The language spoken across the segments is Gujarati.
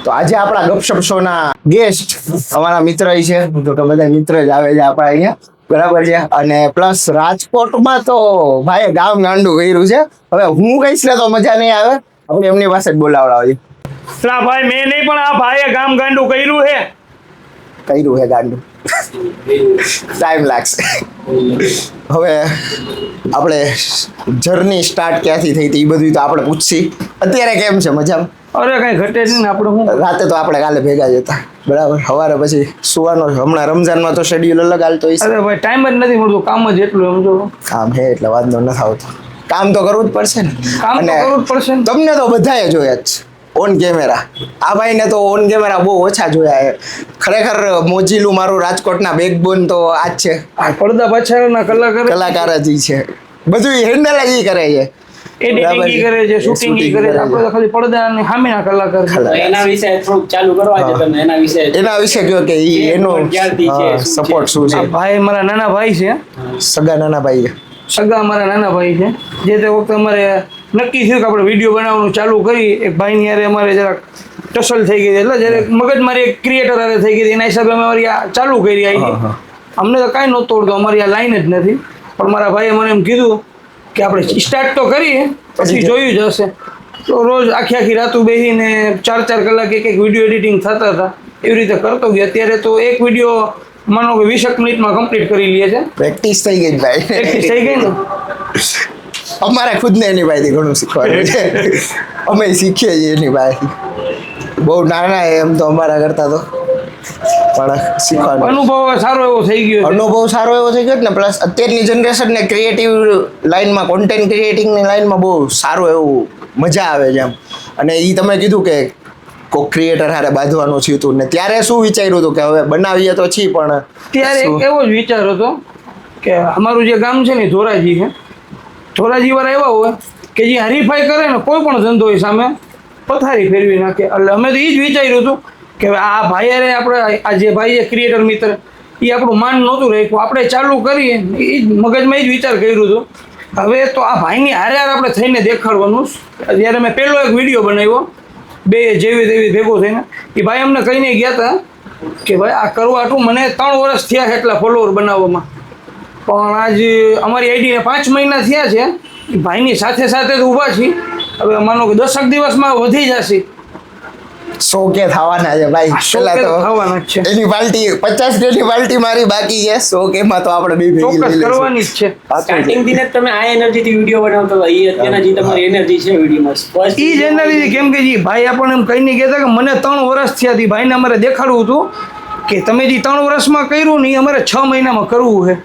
તો આજે આપણા ગપશપ શો ના ગેસ્ટ અમારા મિત્ર છે, તો બધા મિત્ર જ આવે છે આપણા અહીંયા, બરાબર છે. અને પ્લસ રાજકોટમાં તો ભાઈ ગામ ગાંડું કર્યું છે. હવે હું કહીશ ને તો મજા નહીં આવે, આપણે એમની પાસે જ બોલાવડાવીએ. ભાઈ મેં નહીં પણ આ ભાઈએ ગામ ગાંડું કર્યું છે ગાંડું ટાઈમ લાગશે. હવે આપણે જર્ની સ્ટાર્ટ ક્યાંથી થઈ હતી એ બધું તો આપણે પૂછશી. અત્યારે કેમ છે? મજામાં? અરે કઈ ઘટે નહીં ને આપણે. હું રાતે તો આપણે કાલે ભેગા જ હતા, બરાબર. સવારે પછી સુવાનો હમણાં રમઝાનમાં તો શેડ્યુલ અલગ હાલતો હોય. અરે ભાઈ ટાઈમ જ નથી મળતો, કામ જ એટલું સમજો. કામ હે એટલે વાંધો નથી આવતો, કામ તો કરવું જ પડશે ને. કામ તો કરવું જ પડશે ને. તમને તો બધાએ જોયા જ ઓન કેમેરા. આ ભાઈને તો ઓન કેમેરા બહુ ઓછા જોયા છે. ખરેખર મોજીલું મારું રાજકોટના બેકબોન તો આ જ છે. પડદા પાછળના કલાકાર જ ઈ છે, બધું હેન્ડલ જ ઈ કરે છે. એડિટિંગ કરે છે, શૂટિંગ કરે છે. આપણે તો ખાલી પડદા અને સામેના કલાકાર. એના વિશે થોડુંક ચાલુ કરવા દે તમે. એના વિશે કયો કે ઈ એનો સપોર્ટ શું છે? ભાઈ મારા નાના ભાઈ છે, સગા નાના ભાઈ. સગા મારા નાના ભાઈ છે. જે તે વખતે અમારે નક્કી થયું કે આપણે વિડીયો બનાવવાનું ચાલુ કરી, એક ભાઈની યારે અમારે જરાક ટસલ થઈ ગઈ, એટલે જ્યારે મગજ મારી એક ક્રિએટર હારે થઈ ગઈ, એના હિસાબે અમે અમારી આ ચાલુ કરી. અમને તો કાંઈ નહોતું આવડતું, અમારી આ લાઈન જ નથી. પણ મારા ભાઈએ મને એમ કીધું કે આપણે સ્ટાર્ટ તો કરીએ, પછી જોયું જ હશે. તો રોજ આખી રાતું બેસીને 4-4 કલાક એક વિડીયો એડિટિંગ થતા હતા, એવી રીતે કરતો ગયો. અત્યારે તો એક વિડીયો માનો કે 20 મિનિટમાં કમ્પ્લીટ કરી લે છે. પ્રેક્ટિસ થઈ ગઈ ભાઈ, પ્રેક્ટિસ થઈ ગઈ ને. અમારે ખુદને એની પાસેથી ઘણું શીખવાનું છે. અમે શીખીએ છીએ એની પાસેથી. બહુ નાના એમ તો અમારા કરતા તો, પણ શીખવાનું અનુભવ સારો એવો થઈ ગયો. ને પ્લસ અત્યારની જનરેશનને ક્રિએટિવ લાઈનમાં, કોન્ટેન્ટ ક્રિએટિંગની લાઈનમાં બહુ સારું એવું મજા આવે છે એમ. અને એ તમે કીધું કે કોઈક ક્રિએટર હારે બાંધવાનું થયું હતું, ને ત્યારે શું વિચાર્યું હતું કે હવે બનાવીએ તો છીએ, પણ ત્યારે એવો જ વિચાર હતો કે અમારું જે ગામ છે ને ધોરાજી છે, ધોરાજી વાળા એવા હોય કે જે હરીફાઈ કરે ને કોઈ પણ ધંધો હોય સામે પથારી ફેરવી નાખે. એટલે અમે તો એ જ વિચાર્યું હતું કે આ ભાઈ આપણે આ જે ભાઈ છે ક્રિએટર મિત્ર, એ આપણું માન નહોતું રાખ્યું, આપણે ચાલુ કરીએ એ જ મગજમાં એ જ વિચાર કર્યું હતું. હવે તો આ ભાઈની હારે આપણે થઈને દેખાડવાનું. જ્યારે મેં પહેલો એક વિડીયો બનાવ્યો, બે જેવી તેવી ભેગો થઈને, એ ભાઈ અમને કહીને ગયા હતા કે ભાઈ આ કરવા હતું. મને 3 વર્ષ થયા એટલા ફોલોવર બનાવવામાં, પણ આજ અમારી આઈડીને 5 મહિના થયા છે. ભાઈની સાથે સાથે જ ઊભા છીએ. હવે માનો કે 10 દિવસમાં વધી જશે. 100K થવાના છે ભાઈ. પેલા તો એની પાર્ટી 50K ની પાર્ટી મારી બાકી છે. 100K માં તો આપણે બે ભેગી કરવાની જ છે. સ્ટાર્ટિંગ થી તમે આ એનર્જી થી વિડીયો બનાવતો હતો, એ અત્યારના જે તમારી એનર્જી છે વિડીયોમાં, એ જ એનર્જી. કેમ કે જી ભાઈ આપણને એમ કહીને કહેતા કે મને 3 વર્ષ થયા હતી. ભાઈને અમારે દેખાડવું હતું કે તમે જે 3 વર્ષમાં કર્યું ને એ અમારે 6 મહિનામાં કરવું છે.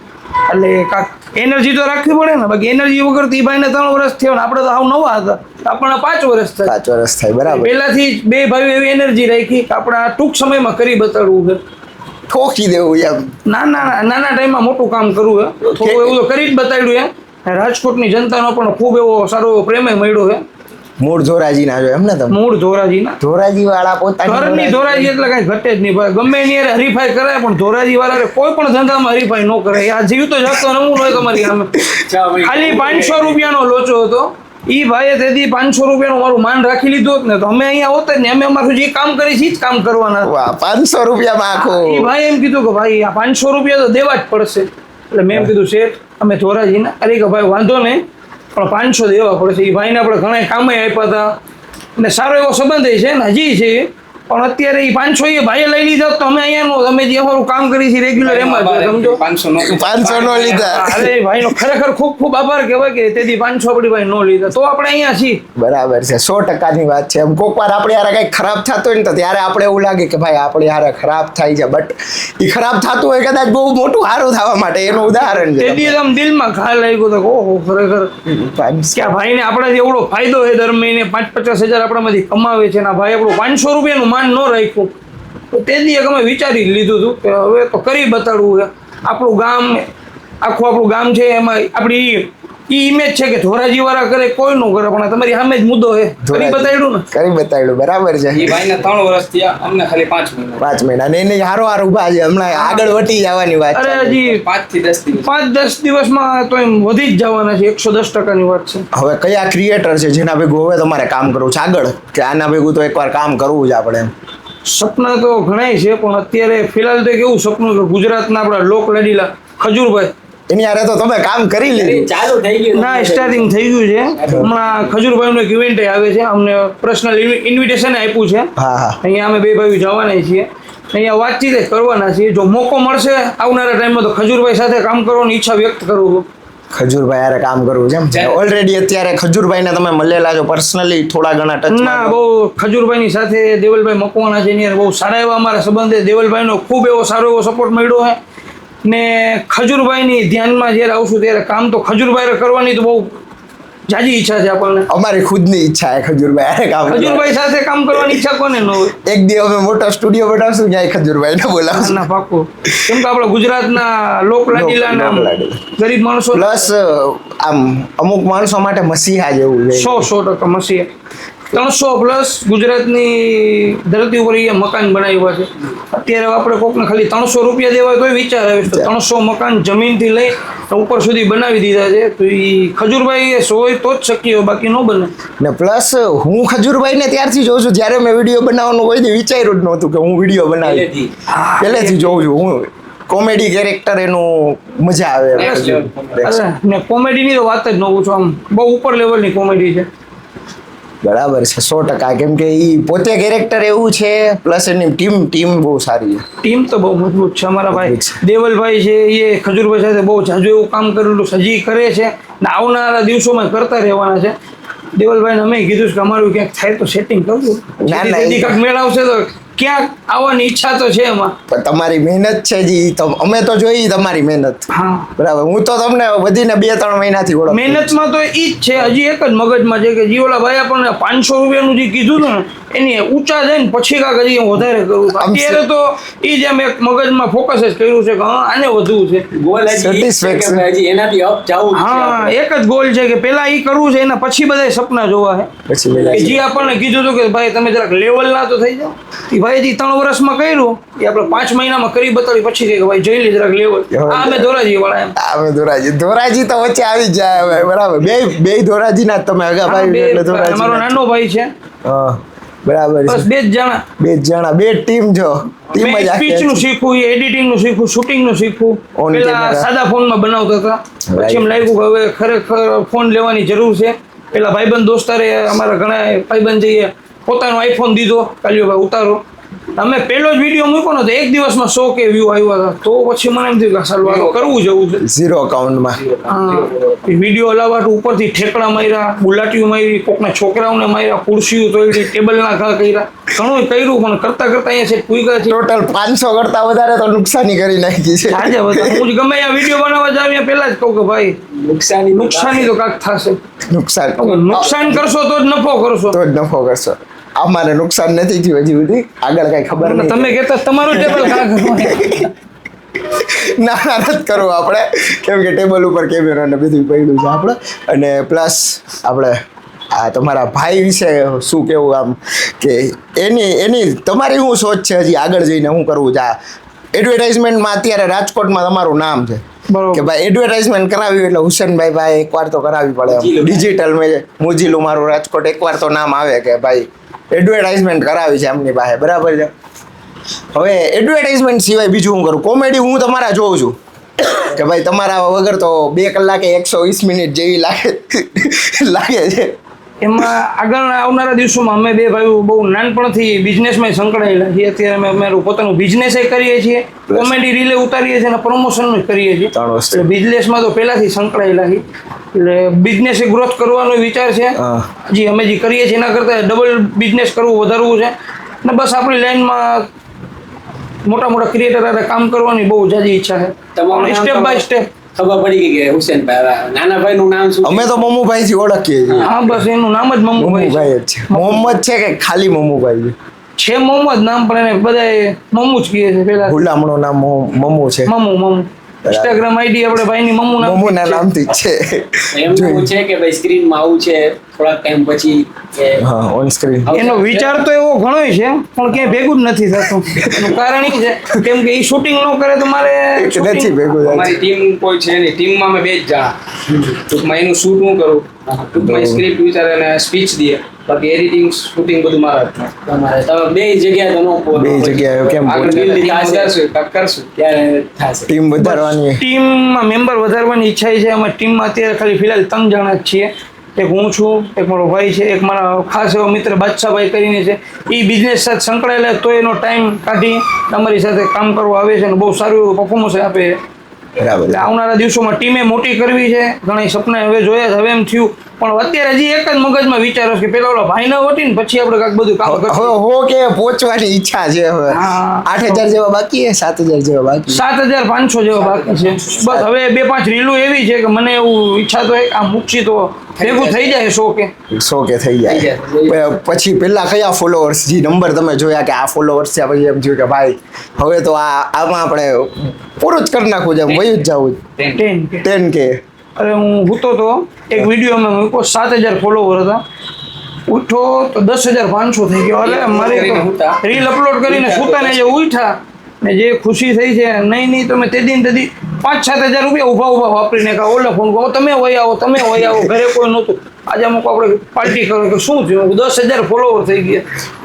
એટલે કાંક એનર્જી તો રાખવી પડે ને. બાકી એનર્જી વગર તો એ ભાઈને 3 વર્ષ થયા ને આપણે તો હાવ નવા હતા. આપણને 5 વર્ષ થાય. 5 વર્ષ થાય, બરાબર. પહેલાથી જ બે ભાઈઓ એવી એનર્જી રાખી કે આપણે ટૂંક સમયમાં કરી બતાડવું છે, ઠોકી દેવું એમ. નાના ટાઈમમાં મોટું કામ કરવું છે. થોડું એવું તો કરી જ બતાડ્યું છે. રાજકોટની જનતાનો પણ ખૂબ એવો સારો પ્રેમે મળ્યો છે. મૂળ ધોરાજીના છો એમ ને તમે? મૂળ ધોરાજીના. ધોરાજી વાળા પોતાની ઘરની ધોરાજી એટલે કઈ ઘટે જ નહીં ભાઈ. ગમે એની હારે હરીફાઈ કરાય, પણ ધોરાજી વાળા કોઈ પણ ધંધામાં હરીફાઈ ન કરે. આ જીવતો જાગતો નમૂનો હોય તમારી સામે. ખાલી 500 રૂપિયાનો લોચો હતો. ઈ ભાઈએ તેથી 500 રૂપિયાનું મારું માન રાખી લીધું હોત ને તો અમે અહીંયા હોત જ ને. અમે અમારું જે કામ કરી છે જ કામ કરવાના. 500 રૂપિયામાં આખો. ઈ ભાઈ એમ કીધું કે ભાઈ આ 500 રૂપિયા તો દેવા જ પડશે. એટલે મેં એમ કીધું શેઠ અમે ધોરાજીના. અરે કે ભાઈ વાંધો નહીં, પણ 500 દેવા પડશે. એ ભાઈને આપણે ઘણા કામે આપ્યા હતા અને સારો એવો સંબંધ છે ને હજી છે. પણ અત્યારે એ 500 એ ભાઈએ લઈ લીધા તો અમે અહીંયા અમે જે અમારું કામ કરી છે રેગ્યુલર એમાં સમજો 500 નો લીધા. અરે ભાઈનો ખરેખર ખૂબ ખૂબ આભાર કહેવાય કે તેથી 500 આપણી ભાઈ નો લીધા તો આપણે અહીંયા છીએ. બરાબર છે, 100%ની વાત છે. એમ કોક વાર આપણે યાર કંઈક ખરાબ થતું હોય ને તો ત્યારે આપણે એવું લાગે કે ભાઈ આપણે યાર ખરાબ થાય છે, બટ એ ખરાબ થતું હોય કદાચ બહુ મોટું સારું થવા માટે એનું ઉદાહરણ છે. તેથી આમ દિલમાં ઘા લાગ્યો તો ઓહો ખરેખર કે ભાઈને આપણાથી એવડો ફાયદો છે. દર મહિને 5-50 હજાર આપણામાંથી કમાવે છે ને ભાઈ આપણું 500 રૂપિયાનું માન ન રાખ્યું તો તેથી એક અમે વિચારી લીધું હતું કે હવે તો કરી બતાડવું છે. આપણું ગામ આખું આપણું ગામ છે એમાં આપણી ઇમેજ છે કે ધોરાજી વાળા કરે કોઈ નો કરે, પણ તમારી સામે જ મુદ્દો છે. કરી બતાડ્યું ને, કરી બતાડ્યું. બરાબર છે. એ ભાઈને 3 વર્ષ થયા, અમને ખાલી 5 મહિના. 5 મહિના ને એને હારો હાર ઉભા છે. હમણાં આગળ વટી જવાની વાત. અરે હજી 5 થી 10 દિવસ, 5-10 દિવસમાં તો એમ વધી જ જવાના છે. 110%ની વાત છે. હવે કયા ક્રિએટર છે જેના ભેગું હવે તમારે કામ કરવું છે આગળ, કે આના ભેગું તો એકવાર કામ કરવું છે આપણે? સપના તો ઘણાય છે, પણ અત્યારે ફિલહાલ તો એક એવું સપનું કે ગુજરાતના આપણા લોક લાડીલા ખજૂરભાઈ એની હારે તો તમે કામ કરી લીધું. ચાલુ થઈ ગયું ના સ્ટાર્ટિંગ થઈ ગયું છે. હમણાં ખજૂરભાઈનું એક ઇવેન્ટ આવે છે, અમને પર્સનલ ઇન્વિટેશન આપ્યું છે. હા હા અહીંયા અમે બે ભાઈઓ જવાના છીએ, અહીંયા વાતચીત જ કરવાના છીએ. જો મોકો મળશે આવનારા ટાઈમમાં તો ખજૂરભાઈ સાથે કામ કરવાની ઈચ્છા વ્યક્ત કરું છું. ખજૂરભાઈ હારે કામ કરવું છે એમ. ઓલરેડી અત્યારે ખજૂરભાઈને તમે મળેલા છો પર્સનલી થોડા ઘણા ના ટચમાં? બહુ ખજૂરભાઈની સાથે દેવલભાઈ મકવાણા છે, એની હારે બહુ સારા એવા અમારા સંબંધ છે. દેવલભાઈનો ખૂબ એવો સારો એવો સપોર્ટ મળ્યો છે ને ખજૂરભાઈની ધ્યાનમાં જ્યારે આવશું ત્યારે કામ તો ખજૂરભાઈ કરવાની તો બહુ જાજી ઈચ્છા છે આપણને. અમારી ખુદની ઈચ્છા છે ખજૂરભાઈ હારે કામ કરવાની. ખજૂરભાઈ સાથે કામ કરવાની ઈચ્છા કોને ન હોય. એક દી અમે મોટો સ્ટુડિયો બનાવશું ત્યાં ખજૂરભાઈને બોલાવશું. ના પાકું, કેમ કે આપણા ગુજરાતના લોક લાડીલા ના ગરીબ માણસો પ્લસ આમ અમુક માણસો માટે મસીહા જેવું છે. 100% મસીહ 300 પ્લસ ગુજરાતની ધરતી ઉપર એ મકાન બનાવ્યા છે. અત્યારે આપણે કોકને ખાલી 300 રૂપિયા દેવાય તોય વિચાર આવે તો 300 મકાન જમીનથી લઈ ઉપર સુધી બનાવી દીધા છે. તો એ ખજૂરભાઈ હોય તો જ શક્ય હોય, બાકી ન બને. ને પ્લસ હું ખજૂરભાઈને ત્યારથી જોઉં છું, જ્યારે મેં વિડીયો બનાવવાનું કોઈ દી વિચાર્યું જ નહોતું કે હું વિડીયો બનાવી. પહેલેથી જોઉં છું હું. કોમેડી કેરેક્ટર એનું મજા આવે. ને કોમેડીની તો વાત જ ન પૂછો, આમ બહુ ઉપર લેવલની કોમેડી છે. બરાબર છે 100%. કેમ કે એ પોતે કેરેક્ટર એવું છે, પ્લસ એની ટીમ બહુ સારી છે. ટીમ તો બહુ મજબૂત છે. અમારા ભાઈ મજબૂત છે. દેવલભાઈ છે, એ ખજૂરભાઈ સાથે બહુ જાજુ એવું કામ કરેલું હજી કરે છે ને આવનારા દિવસોમાં કરતા રહેવાના છે. દેવલભાઈને અમે કીધું છે કે અમારું ક્યાંક થાય તો સેટિંગ કરવું. ના, ક્યાંક મેળ આવશે તો ક્યાંક આવવાની ઈચ્છા તો છે એમાં. પણ તમારી મહેનત છે જી, અમે તો જોઈ તમારી મહેનત. હા બરાબર. હું તો તમને વધીને 2-3 મહિનાથી ઓળખું. મહેનતમાં તો ઈ જ છે. હજી એક જ મગજમાં છે કે જીઓલા ભાઈ આપણને 500 રૂપિયાનું જે કીધું હતું ને એની ઊંચા જઈને પછી કાંક હજી હું વધારે કરું. અત્યારે તો ઈ જ એમ એક મગજમાં ફોકસ જ કર્યું છે કે હા આને વધવું છે. Goal Satisfaction. હજી એનાથી અપ જવું છે હા આપણે. એક જ ગોલ છે કે પેલા ઈ કરવું છે, એના પછી બધા સપના જોવા છે. પછી બધા કે જે આપણને કીધું હતું કે ભાઈ તમે જરાક લેવલ ના તો થઈ જાઓ. એ ભાઈ 3 વર્ષમાં કર્યું એ આપણે 5 મહિનામાં કરી બતાવી પછી કે ભાઈ જોઈ લે જરાક લેવલ. આ અમે ધોરાજી વાળા એમ. અમે ધોરાજી તો વચ્ચે આવી જ જાય હવે. બરાબર. બે ધોરાજીના જ તમે આગા ભાઈ એટલે ધોરાજી. અમારો નાનો ભાઈ છે, હા બરાબર બસ છે. 2 જ જણા. 2 જણા 2 ટીમ છો. ટીમ જ સ્પીચ નું શીખવું, એડિટિંગ નું શીખવું, શૂટિંગ નું શીખવું. On પેલા camera. સાદા ફોનમાં બનાવતા હતા, પછી એમ લાગ્યું કે હવે ખરેખર ફોન લેવાની જરૂર છે. પેલા ભાઈબંધ દોસ્તારે અમારા ઘણા ભાઈબંધ જઈએ પોતાનો આઈફોન દીધો, કાલ્યો ભાઈ ઉતારો. અમે પહેલો જ વિડીયો મૂક્યો ને તો એક દિવસમાં 100K વ્યૂ આવ્યા હતા. તો પછી મને એમ થયું કે ચાલો આ તો કરવું જવું છે. 0 અકાઉન્ટમાં. વિડીયો હલાવવા ઉપર ઠેકડા માર્યા, બુલાટીઓ મારી, કોકના છોકરાઓને માર્યા, ખુરશીઓ તોડી, ટેબલના ઘા કર્યા, ઘણું કર્યું. પણ કરતા અહીંયા છે પૂરા છે. ટોટલ 500 કરતા વધારે તો નુકસાની કરી નાખી છે. આજે બધા હું જ ગમે આ વિડીયો બનાવવા જાવ ત્યાં પહેલા જ કહું કે ભાઈ નુકસાની તો કાંક થશે. નુકસાન કરશો તો જ નફો કરશો. તો જ નફો કરશો. અમારે નુકસાન નથી થયું હજી સુધી. આગળ કઈ ખબર નહીં. તમે કહેતા તમારું ટેબલ કાં કરવાનું? ના નથી કરવું આપણે, કેમ કે ટેબલ ઉપર કેમેરા ને બધું પડ્યું છે આપણે. અને પ્લસ આપણે આ તમારા ભાઈ વિશે શું કેવું આમ કે એની તમારી શું સોચ છે હજી આગળ જઈને શું કરવું છે? આ એડવર્ટાઇઝમેન્ટમાં અત્યારે રાજકોટમાં તમારું નામ છે બરોબર. કે ભાઈ એડવર્ટાઇઝમેન્ટ કરાવ્યું એટલે હુસેનભાઈ ભાઈ એકવાર તો કરાવવી પડે. ડિજિટલ મેં મોજીલું મારું રાજકોટ એકવાર તો નામ આવે કે ભાઈ એડવર્ટાઇઝમેન્ટ કરાવી છે એમની પાસે. બરાબર છે. હવે એડવર્ટાઇઝમેન્ટ સિવાય બીજું હું કરું? કોમેડી હું તમારા જોઉં છું કે ભાઈ તમારા વગર તો 2 કલાકે 120 મિનિટ જેવી લાગે છે. એમાં આગળના આવનારા દિવસોમાં અમે બે ભાઈઓ બહુ નાનપણથી બિઝનેસમાં સંકળાયેલા છીએ. અત્યારે અમે અમારું પોતાનું બિઝનેસ કરીએ છીએ, કોમેડી રીલે ઉતારીએ છીએ અને પ્રમોશન કરીએ છીએ. એટલે બિઝનેસમાં તો પહેલાથી સંકળાયેલા છીએ. એટલે બિઝનેસ ગ્રોથ કરવાનો વિચાર છે. હજી અમે જે કરીએ છીએ એના કરતાં ડબલ બિઝનેસ કરવું, વધારવું છે. ને બસ આપણી લાઈનમાં મોટા ક્રિએટર સાથે કામ કરવાની બહુ જાજી ઈચ્છા છે. સ્ટેપ બાય સ્ટેપ ખબર પડી ગઈ કે હુસેનભાઈ નાના ભાઈ નું નામ શું? અમે તો મમ્મુભાઈ થી ઓળખીએ છીએ. હા બસ એનું નામ જ મમ્મુભાઈ જ છે. મોહમ્મદ છે કે ખાલી મમ્મુભાઈ છે? મોહમ્મદ નામ પણ એને બધાય મમ્મુ જ કહે છે. પેલા ગુલામણું નામ મમ્મુ છે. મમ્મુ ઇન્સ્ટાગ્રામ આઈડી આપણે ભાઈની મમ્મુના નામથી જ છે. એમ છે કે ભાઈ સ્ક્રીનમાં આવું છે થોડાક ટાઈમ પછી હા ઓન સ્ક્રીન. એનો વિચાર તો એવો ઘણોય છે પણ ક્યાંય ભેગું જ નથી થતું. એનું કારણ એ છે કેમ કે એ શૂટિંગ ન કરે તો મારે નથી ભેગું. અમારી ટીમ કોઈ છે નહીં, ટીમમાં અમે 2 જ જણા. ટૂંકમાં એનું શૂટ હું કરું, ટૂંકમાં સ્ક્રિપ્ટ વિચારે અને સ્પીચ દે. બાકી એડિટિંગ શૂટિંગ બધું મારા હાથમાં. તમારે તમે બે જગ્યાએ તો નો બે જગ્યાએ કેમ આગળ build team થશે. વધારશું, કાંઈક કરશું. ત્યારે થશે. ટીમ વધારવાની ટીમમાં મેમ્બર વધારવાની ઈચ્છા છે. અમે ટીમમાં અત્યારે ખાલી ફિલહાલ 3 જણા જ છીએ. એક હું છું, એક મારો ભાઈ છે, એક મારા ખાસ એવો મિત્ર બાદશાહભાઈ કરીને છે. એ બિઝનેસ સાથે સંકળાયેલા તો એનો ટાઈમ કાઢી અમારી સાથે કામ કરવા આવે છે અને બહુ સારું એવું પરફોર્મન્સ આપે છે. બરાબર એટલે આવનારા દિવસોમાં ટીમે મોટી કરવી છે. ઘણા સપના હવે જોયા છે, હવે એમ થયું પણ અત્યારે હજી એક જ મગજમાં વિચારો છે કે પેલા ઓલા ભાઈ ના વટી ને પછી આપણે કાંઈક બધું કામ હવે કરશું. હો કે પહોંચવાની ઈચ્છા છે હવે હા. 8,000 જેવા બાકી છે 7,000 જેવા બાકી 7,500 જેવા બાકી છે. બસ હવે 2-5 રીલો એવી છે કે મને એવું ઈચ્છા તો આ મૂકશી તો ભેગું થઈ જાય 100 કે 100 કે થઈ જાય પછી પેલા કયા ફોલોઅર્સ જે નંબર તમે જોયા કે આ ફોલોઅર્સ છે પછી એમ થયું કે ભાઈ હવે તો આમાં આપણે પૂરું જ કરી નાખવું છે વયું જ જવું 10 કે 10K અરે હું હૂતો તો એક વિડીયોમાં મૂકો 7,000 ફોલોવર હતા. ઉઠો તો 10,500 થઈ ગયો. અરે મારે તો રીલ અપલોડ કરીને સુતાને જે ઉઠા ને જે ખુશી થઈ છે નહીં તમે તે 5-7 હજાર રૂપિયા ઊભા વાપરીને કહો ઓલા ફોન કહો તમે વહી આવો ઘરે કોઈ નહોતું. આજે અમુક આપણે પાર્ટી કરો કે શું થયું 10,000 ફોલોવર થઈ ગયા.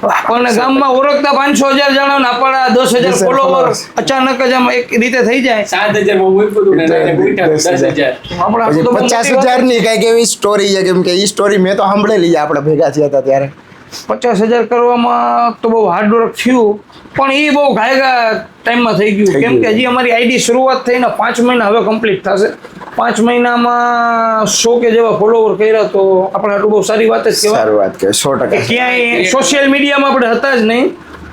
આપણને ગામમાં ઓળખતા 500,000 જણા ને આપણા 10,000 ફોલોવર અચાનક જ આમ એક રીતે થઈ જાય. 7,000 માં મૂક્યું હતું ને એને મૂક્યા 10,000. આપણા પછી તો બહુ મોટી વાત. 50,000 ની કઈક એવી સ્ટોરી છે કેમ કે એ સ્ટોરી મેં તો સાંભળેલી છે આપણે ભેગા થયા હતા ત્યારે 50,000 કરવામાં તો બહુ હાર્ડવર્ક થયું પણ એ બહુ ઘાયગા ટાઈમમાં થઈ ગયું કેમ કે હજી અમારી આઈડી શરૂઆત થઈને 5 મહિના હવે કમ્પ્લીટ થશે. 5 મહિનામાં 100 કે જેવા ફોલોવર કર્યા તો આપણે આટલું બહુ સારી વાત જ કહેવાય. સારું વાત કે 100% ક્યાંય સોશિયલ મીડિયામાં આપણે હતા જ નહીં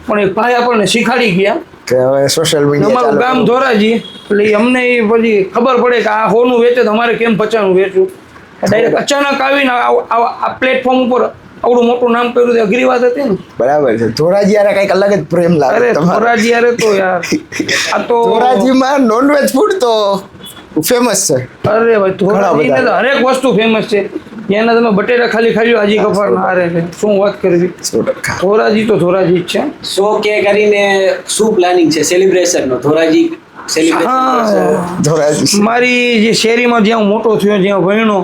પણ એક ભાઈ આપણને શીખાડી ગયા. કે હવે સોશિયલ અમારું મીડિયા ગામ ધોરાજી એટલે ઈ અમને ઈ પછી ખબર પડે કે આ હોનું વેચે તો અમારે કેમ 50નું વેચવું. ડાયરેક્ટ અચાનક આવીને આ પ્લેટફોર્મ ઉપર આવડું મોટું નામ કર્યું તે અઘરી વાત હતી ને. બરાબર છે ધોરાજી યાર કઈક અલગ જ પ્રેમ લાગે અરે તમારો ધોરાજી અરે તો યાર આ તો ધોરાજીમાં નોનવેજ ફૂડ તો ફેમસ છે અરે ભાઈ ધોરાજી બધા. તો હરેક વસ્તુ ફેમસ છે. એના તમે બટેટા ખાલી ખાઈ લો હાજી કફારના અરે શું વાત કરવી. 100%. ધોરાજી તો ધોરાજી જ છે. 100K કરીને શું પ્લાનિંગ છે સેલિબ્રેશન નો ધોરાજી સેલિબ્રેશન હા. ધોરાજી મારી જે શેરીમાં જ્યાં હું મોટો થયો જ્યાં ભણ્યો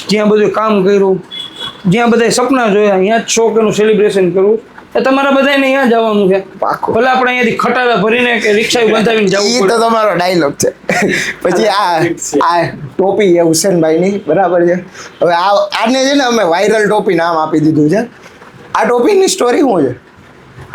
જ્યાં બધું કામ કર્યું જ્યાં બધા સપના જોયા અહીંયા જ 100K નું સેલિબ્રેશન કરવું એ તમારા બધાને અહીંયા જવાનું છે. પાક્કું. ભલે આપણે અહીંયાથી ખટારા ભરીને કે રિક્ષા બંધાવીને જવું ઈ તો પડે. તમારો ડાયલોગ છે પછી આ ટોપી છે હુસેનભાઈ ની બરાબર છે હવે આને છે ને અમે વાયરલ ટોપી નામ આપી દીધું છે. આ ટોપીની સ્ટોરી શું છે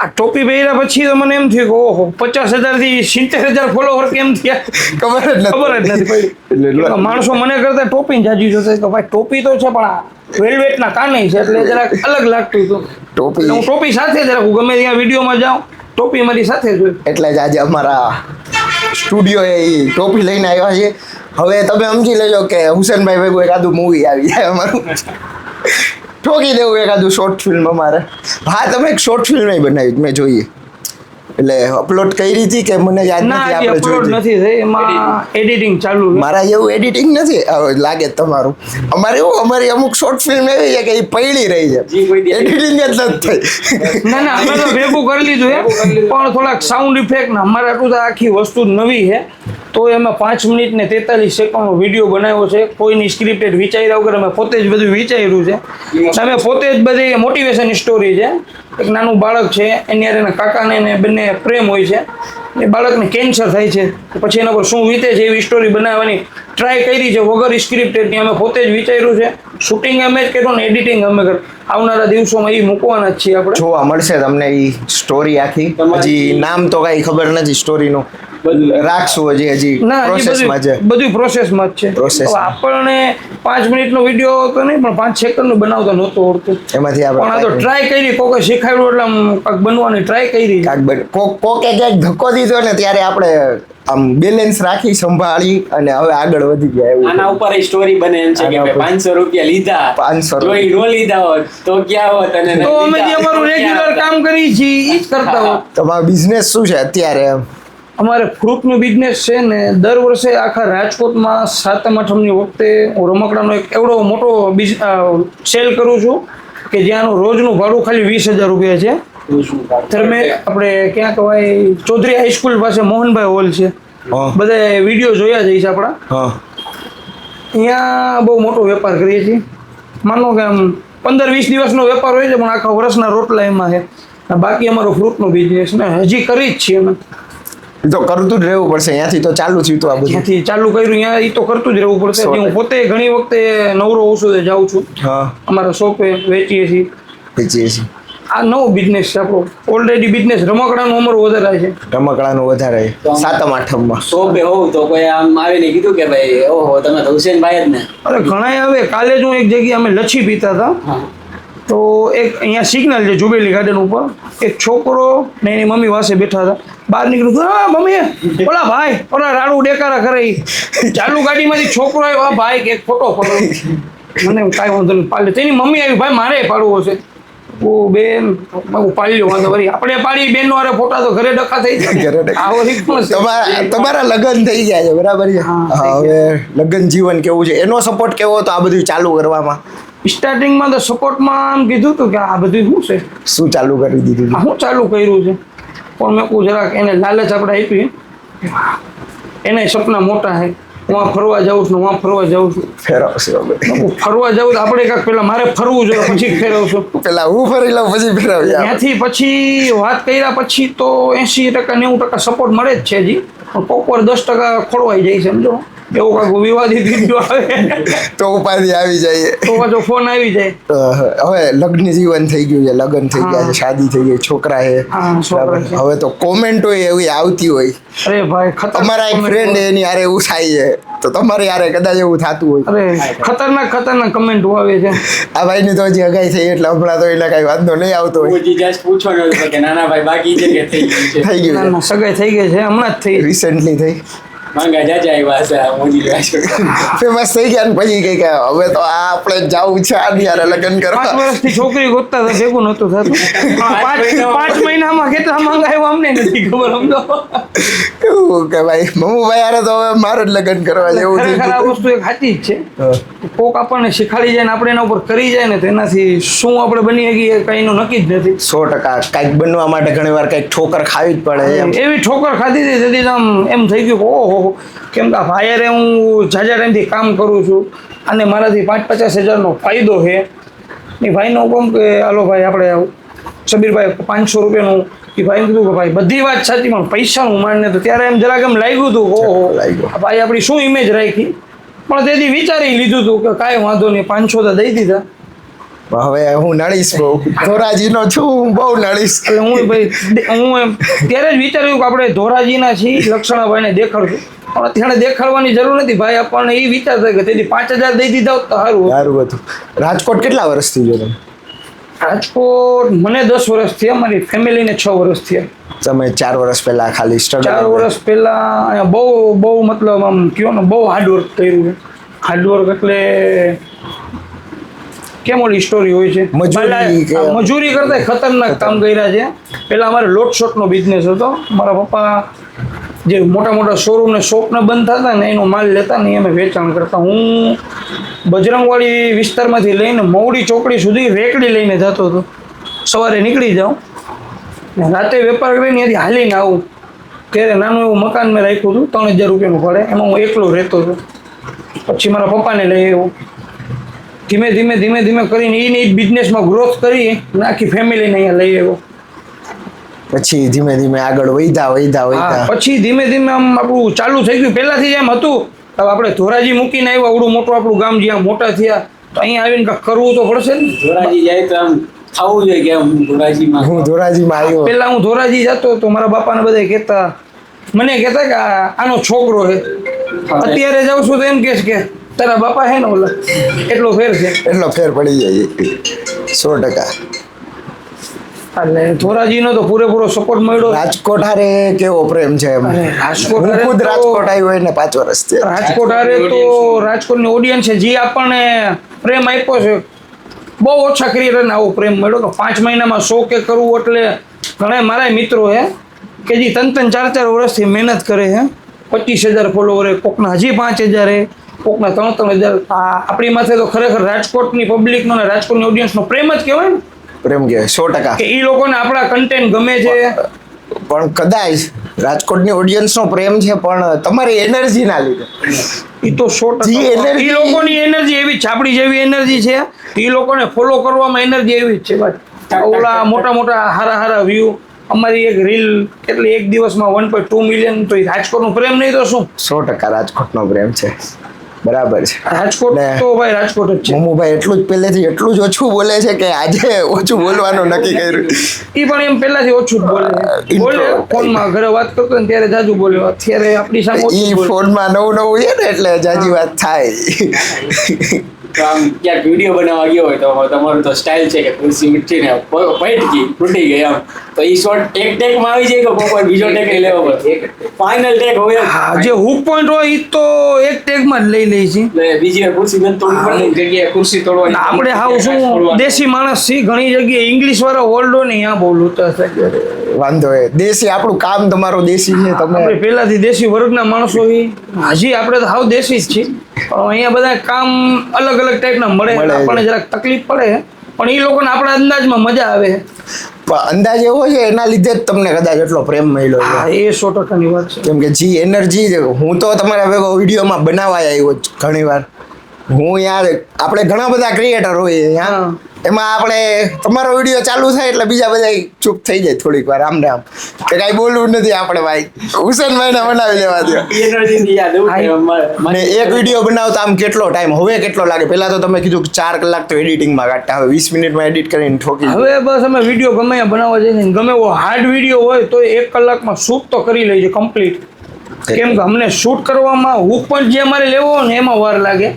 આ ટોપી પહેર્યા પછી તો મને એમ થયું કે ઓહો 50,000 થી 70,000 ફોલોવર કેમ થયા ખબર જ નથી ખબર જ નથી પડી. એટલે માણસો મને કરતા ટોપી જાજી જોતા કે ભાઈ ટોપી તો છે પણ આ વેલ્વેટના કાને છે એટલે જરાક અલગ લાગતું હતું. ટોપી એટલે હું ટોપી સાથે જ રાખું ગમે ત્યાં વિડીયોમાં જાઉં ટોપી મારી સાથે જ હોય. એટલે જ આજે અમારા સ્ટુડિયો એ ટોપી લઈને આવ્યા છે. હવે તમે સમજી લેજો કે હુસેનભાઈ ભેગું એકાદું મૂવી આવી જાય અમારું ઠોકી દેવું એકાદું શોર્ટ ફિલ્મ અમારે. હા તમે એક શોર્ટ ફિલ્મ બનાવી મેં જોઈએ એટલે અપલોડ કરી હતી કે મને યાદ ના નથી હજી આપણે અપલોડ જોઈ નથી થઈ એમાં એડિટિંગ ચાલુ છે. મારા જેવું એડિટિંગ નથી હવે લાગે તમારું અમારે એવું અમારી અમુક શોર્ટ ફિલ્મ એવી છે કે એ પૈડી રહી જી, કોઈ છે દી. એડિટિંગ જ નથી થઈ ના અમે તો ભેગું કરી લીધું પણ થોડાક સાઉન્ડ ઇફેક્ટ ના અમારે આટલું તો આખી વસ્તુ નવી છે તો એમાં 5 મિનિટ ને 43 સેકન્ડનો વિડીયો બનાવ્યો છે. કોઈની સ્ક્રિપ્ટેડ વિચાર્યા વગર અમે પોતે જ બધું વિચાર્યું છે. અમે પોતે જ બધી મોટિવેશન સ્ટોરી છે. એક નાનું બાળક છે એની હારે એના કાકાને ને બંને પ્રેમ હોય છે એ બાળકને કેન્સર થાય છે પછી એના પર શું વીતે છે એવી સ્ટોરી બનાવવાની ટ્રાય કરી છે વગર સ્ક્રિપ્ટેડની અમે પોતે જ વિચાર્યું છે. શૂટિંગ અમે જ કર્યું ને એડિટિંગ અમે કર્યું. આવનારા દિવસોમાં એ મૂકવાના જ છીએ આપણે. જોવા મળશે તમને એ સ્ટોરી આખી હજી નામ તો કઈ ખબર નથી સ્ટોરીનું બધું રાખશું હજી ના હજી પ્રોસેસમાં છે બધું પ્રોસેસમાં જ છે. Process. હવે આપણને 5 મિનિટનો વિડીયો તો નહીં પણ 5 સેકન્ડનું બનાવતા નહોતું આવડતું એમાંથી પણ આ તો આપણે ટ્રાય કરી કોકે શીખવાડ્યું એટલે આમ કાંઈક બનવાની ટ્રાય કરી. કોકે ક્યાંક ધક્કો દીધો ને ત્યારે આપણે આમ બેલેન્સ રાખી સંભાળી અને હવે આગળ વધી ગયા એવું આના ઉપર સ્ટોરી બને એમ છે કે આના ઉપર. ભાઈ 500 રૂપિયા લીધા 500 જો ઈ નો લીધા હોત તો ક્યાં હોત અને તો અમે જે અમારું રેગ્યુલર કામ કરીએ છીએ એ જ કરતા હોત. તમારો બિઝનેસ શું છે અત્યારે અમારે ફ્રૂટનું બિઝનેસ છે ને દર વર્ષે આખા રાજકોટમાં 7મ 8મની વખતે હું રમકડાનો એક એવડો મોટો સેલ કરું છું કે જ્યાંનું રોજનું ભાડું ખાલી 20,000 રૂપિયા છે. તમે આપણે ક્યાં કહેવાય ચૌધરી હાઈસ્કૂલ પાસે મોહનભાઈ હોલ છે હા. બધા વિડીયો જોયા જઈશ આપણા હા અહીંયા બહુ મોટો વેપાર કરીએ છીએ. માનો કે આમ 15-20 દિવસનો વેપાર હોય છે પણ આખા વર્ષના રોટલા એમાં છે. અને બાકી અમારો ફ્રૂટનો બિઝનેસ ને હજી કરી જ છીએ અમે. એ તો કરતું જ રહેવું પડશે, અહીંયાથી તો ચાલુ થયું હતું આ બધું. જ્યાંથી ચાલુ કર્યું ત્યાં એ તો કરતું જ રહેવું પડશે. હું પોતે ઘણી વખતે નવરો ઔષધે જાઉં છું, હા, અમારા શોપે વેચીએ છીએ. વેચીએ છીએ. આ નવો બિઝનેસ છે આપણો. ઓલરેડી બિઝનેસ રમકડાનું અમારું વધારે છે. રમકડાનું વધારે સાતમ આઠમમાં. શોપે હોવ તો કોઈ આમ આવીને કીધું કે ભાઈ ઓહો તમે તો હુસેનભાઈ જ ને? અરે ઘણાય આવે. કાલે જ હું એક જગ્યાએ અમે લચ્છી પીતા હતા, તો એક અહીંયા સિગ્નલ છે જુબેલી ગાર્ડન ઉપર, એક છોકરો ને એની મમ્મી પાસે બેઠા હતા. બહાર નીકળ્યું તો હા મમ્મી ઓલા ભાઈ ઓલા રાડુ ડેકારા કરે ઈ. ચાલુ ગાડીમાંથી છોકરો આવ્યો, આ ભાઈ કે એક ફોટો પડો. મને કાંઈ વાંધો નહીં પાડે. તેની મમ્મી આવી, ભાઈ મારે પાડવો હશે. ઓ બેન પાડ્યો વાંધો વળી આપણે પાડી બેનનો અરે ફોટા તો ઘરે ડખા થઈ જાય. આવો રીત પણ છે. તમારા લગ્ન થઈ ગયા છે બરાબર છે? હા, હવે લગ્ન જીવન કેવું છે, એનો સપોર્ટ કેવો હતો આ બધું ચાલુ કરવામાં? સ્ટાર્ટિંગમાં તો સપોર્ટમાં આમ કીધું હતું કે આ બધું શું છે, શું ચાલુ કરી દીધું? આ શું ચાલુ કર્યું છે, પણ મેં કહું જરાક એને લાલચ આપણે આપી. એને સપના મોટા છે, હું આ ફરવા જાઉં છું, હું આ ફરવા જાઉં છું. ફેરવશે હું ફરવા જાઉં તો આપણે કાંઈક પેલા મારે ફરવું જોઈએ પછી ફેરવશું. પેલા હું ફરી લઉં પછી ફેરવી. ત્યાંથી પછી વાત કર્યા પછી તો 80%-90% સપોર્ટ મળે જ છે હજી, પણ કોક વાર 10% ખોળવાઈ જાય છે સમજો. એવું કાંઈક વિવાદિત વિડીયો આવે તો ઉપાધિ આવી જાય, તો પાછો ફોન આવી જાય. હવે લગ્ન જીવન થઈ ગયું છે, લગ્ન થઈ ગયા છે, શાદી થઈ ગઈ, છોકરા છે. હા, છોકરા છે. હવે તો કોમેન્ટો એવી આવતી હોય, અરે ભાઈ તમારા એક ફ્રેન્ડ એની યારે એવું થાય છે, તો તમારે યારે કદાચ એવું થતું હોય. અરે ખતરનાક કમેન્ટો આવે છે. આ ભાઈની તો હજી હગાઈ થઈ એટલે હમણાં તો એને કઈ વાંધો નહીં આવતો હોય. હું જસ્ટ પૂછવાનું હતું કે નાના ભાઈ બાકી છે કે થઈ ગયું છે? થઈ ગયું ના સગાઈ થઈ ગઈ છે, હમણાં જ થઈ. રિસેન્ટલી થઈ, માંગા જાજા આવ્યા છે આ મોદી રહ્યા ફેમસ થઈ ગયા ને પછી કઈ કે હવે તો આ આપણે જવું છે આની યારે લગ્ન 5 કરવા. વર્ષથી છોકરી ગોતતા હતા, ભેગું નહોતું થતું. 5 મહિનામાં કેટલા મંગાવ્યા અમને નથી ખબર. સમજો એવું કે ભાઈ મમ્મુભાઈ યારે તો હવે મારે જ લગ્ન કરવા જેવું થઈ ખરેખર આ ગયું. વસ્તુ એક સાચી જ છે. કોક આપણને શીખાડી જાય ને આપણે એના ઉપર કરી જાય ને તો એનાથી શું આપણે બની શકીએ કઈ એનું નક્કી જ નથી. 100% કાંઈક બનવા માટે ઘણી વાર કંઈક ઠોકર ખાવી જ પડે એમ. એવી ઠોકર ખાધી હતી તેથી આમ એમ થઈ ગયું કે ઓહો, કેમ કે આ ભાઈયારે હું જાજા ટાઈમથી કામ કરું છું અને મારાથી 5-50 હજારનો ફાયદો છે. એ ભાઈનો કહું કે હાલો ભાઈ આપણે સબીરભાઈ 500 રૂપિયાનું, એ ભાઈ કીધું કે ભાઈ બધી વાત સાચી પણ પૈસાનું માનને તો ત્યારે એમ જરાક એમ લાગ્યું હતું ઓહો ભાઈ આપણી શું ઇમેજ રાખી. પણ તેથી વિચારી લીધું હતું કે કાંઈ વાંધો નહીં 500 તો દઈ દીધા. હવે હું નળીશ બહુ, ધોરાજીનો છું હું, બહુ નળીશ. એટલે હું એમ ત્યારે જ વિચાર્યું કે આપણે ધોરાજીના છીએ, લક્ષણાભાઈને દેખાડશું. પણ અત્યારે દેખાડવાની જરૂર નથી ભાઈ, આપણને એ વિચાર થાય કે તેથી 5000 દઈ દીધા હોત તો સારું. સારું હતું. રાજકોટ કેટલા વર્ષથી જો તમે? રાજકોટ મને 10 વર્ષ થયા, મારી ફેમિલીને 6 વર્ષ થયા. તમે 4 વર્ષ પહેલા ખાલી સ્ટ્રગલ? 4 વર્ષ પહેલા અહીંયા બહુ મતલબ આમ કયો ને બહુ હાર્ડવર્ક કર્યું છે. હાર્ડવર્ક એટલે કેમ ઓલી સ્ટોરી હોય છે, મજૂરી કરતા ખતરનાક કામ કર્યા છે. પહેલા અમારે લોટ શોટનો બિઝનેસ હતો. મારા પપ્પા જે મોટા શોરૂમ ને શોપ ને બંધ થતા ને એનો માલ લેતા ને અમે વેચાણ કરતા. હું બજરંગવાડી વિસ્તારમાંથી લઈને મવડી ચોકડી સુધી રેકડી લઈને જતો હતો. સવારે નીકળી જાઉં ને રાતે વેપાર કરીને ત્યાંથી હાલીને આવું. ત્યારે નાનું એવું મકાન મેં રાખ્યું હતું 3000 રૂપિયાનું ભાડે, એમાં હું એકલો રહેતો હતો. પછી મારા પપ્પાને લઈ આવ્યો. ધીમે ધીમે કરીને એ જ બિઝનેસમાં ગ્રોથ કરી અને આખી ફેમિલીને અહીંયા લઈ આવ્યો. પછી ધીમે ધીમે આગળ વધ્યા. પછી ધીમે આમ આપણું ચાલુ થઈ ગયું. પહેલાથી એમ હતું હવે આપણે ધોરાજી મૂકીને આવ્યા, આવડું મોટું આપણું ગામ જ્યાં મોટા થયા તો અહીંયા આવીને કંઈક કરવું તો પડશે ને. ધોરાજી જાય તો આમ ખાવું જોઈએ કે હું ધોરાજીમાં આવ્યો. પહેલા હું ધોરાજી જતો તો મારા બાપાને બધા કહેતા, મને કહેતા કે આનો છોકરો છે. અત્યારે જાઉં છું તો એમ કે તારા બાપા હે ને ઓલા, એટલો ફેર છે. એટલો ફેર પડી જાય 100%. એટલે ધોરાજીનો તો પૂરેપૂરો સપોર્ટ મળ્યો. રાજકોટ હારે કેવો પ્રેમ છે એમ? રાજકોટ હું ખુદ રાજકોટ આવ્યો હોય ને 5 વર્ષ છે. રાજકોટ હારે તો રાજકોટની ઓડિયન્સ છે જે આપણને પ્રેમ આપ્યો છે. બહુ ઓછા ક્રિએટરને આવો પ્રેમ મળ્યો. તો 5 મહિનામાં 100 કે કરવું એટલે ઘણા મારા મિત્રો છે કે જે 3-3, 4-4 વર્ષથી મહેનત કરે છે. 25,000 ફોલોવર, કોકના હજી 5,000, કોકના 3-3,000. આપણી માથે તો ખરેખર રાજકોટની પબ્લિકનો ને રાજકોટની ઓડિયન્સનો પ્રેમ જ કહેવાય ને. પ્રેમ કહેવાય 100%. કે એ લોકોને આપણા કન્ટેન્ટ ગમે છે. પણ કદાચ રાજકોટની ઓડિયન્સનો પ્રેમ છે પણ તમારી એનર્જી ના લીધે એ તો 100%. energy- એ લોકોની એનર્જી એવી જ છે, આપણી જેવી એનર્જી છે. એ લોકોને ફોલો કરવામાં એનર્જી એવી જ છે ભાઈ. ઓલા મોટા મોટા હારા વ્યૂ, અમારી એક રીલ કેટલી એક દિવસમાં 1.2 મિલિયન, તો એ રાજકોટનું પ્રેમ નહીં તો શું? 100% રાજકોટનો પ્રેમ છે. બરાબર છે. રાજકોટ ને- તો ભાઈ રાજકોટ જ છે. મમુભાઈ એટલું જ પહેલેથી એટલું જ ઓછું બોલે છે કે આજે ઓછું બોલવાનું નક્કી કર્યું. એ પણ એમ પહેલાથી ઓછું જ બોલે છે. intro. બોલે ફોનમાં ઘરે વાત કરતો ને ત્યારે જાજુ બોલે, અત્યારે આપણી સામે ઓછું ઈ જ બોલે. ફોનમાં નવું છે ને એટલે જાજી વાત થાય. તો આમ ક્યાંક વિડીયો બનાવવા ગયો હોય તો તમારું તો સ્ટાઇલ છે કે ખુરશી મીઠીને પૈટકી તૂટી ગઈ આમ, તો ઈ શોટ એક ટેકમાં આવી જાય કે કોઈ બીજો ટેક લેવો પડે? ફાઇનલ ટેક હોય હા, જે હુક પોઈન્ટ હોય એ તો એક ટેગમાં જ લઈ લે છે. એટલે બીજી વાર ખુરશી નથી તોડવી પડે. અમુક જગ્યાએ ખુરશી તોડવાની આપણે હાવ શું દેશી માણસ છીએ, ઘણી જગ્યાએ ઇંગ્લિશ વાળા વર્લ્ડ હોય ને ત્યાં બહુ લૂંટા છે. વાંધો એ દેશી આપણું કામ તમારું દેશી છે. તમે આપણે પહેલાથી દેશી વર્ગના માણસો છીએ, હજી આપણે તો હાવ દેશી જ છીએ, પણ અહીંયા બધા કામ અલગ અલગ ટાઈપના મળે, મળે. આપણને જરાક તકલીફ પડે, પણ એ લોકોને આપણા અંદાજમાં મજા આવે. પણ અંદાજ એવો છે એના લીધે જ તમને કદાચ એટલો પ્રેમ મળ્યો છે. હા, એ 100%ની વાત છે. કેમ કે જે એનર્જી હું તો તમારા ભેગો વિડીયોમાં બનાવવા આવ્યો જ ઘણી વાર. હું યાર આપણે ઘણા બધા ક્રિએટર હોઈએ હા. યાર, એમાં આપણે તમારો વિડીયો ચાલુ થાય એટલે બીજા બધા ચૂપ થઈ જાય થોડીક વાર આમ ને આમ કે કાંઈ બોલવું નથી આપણે ભાઈ હુસેનભાઈને બનાવી લેવા દો. એનર્જીની યાદ એવું ને એક વિડીયો બનાવતા આમ કેટલો ટાઈમ હવે કેટલો લાગે? પહેલા તો તમે કીધું કે 4 કલાક તો એડિટિંગમાં કાઢતા, હવે 20 મિનિટમાં એડિટ કરીને ઠોકી દો. હવે બસ અમે વિડીયો ગમે ત્યાં બનાવવા જઈએ ને, ગમે એવો હાર્ડ વિડીયો હોય તો 1 કલાકમાં શૂટ તો કરી લઈએ કમ્પ્લીટ. કેમ કે અમને શૂટ કરવામાં હુક પોઈન્ટ જે અમારે લેવો હોય ને એમાં વાર લાગે,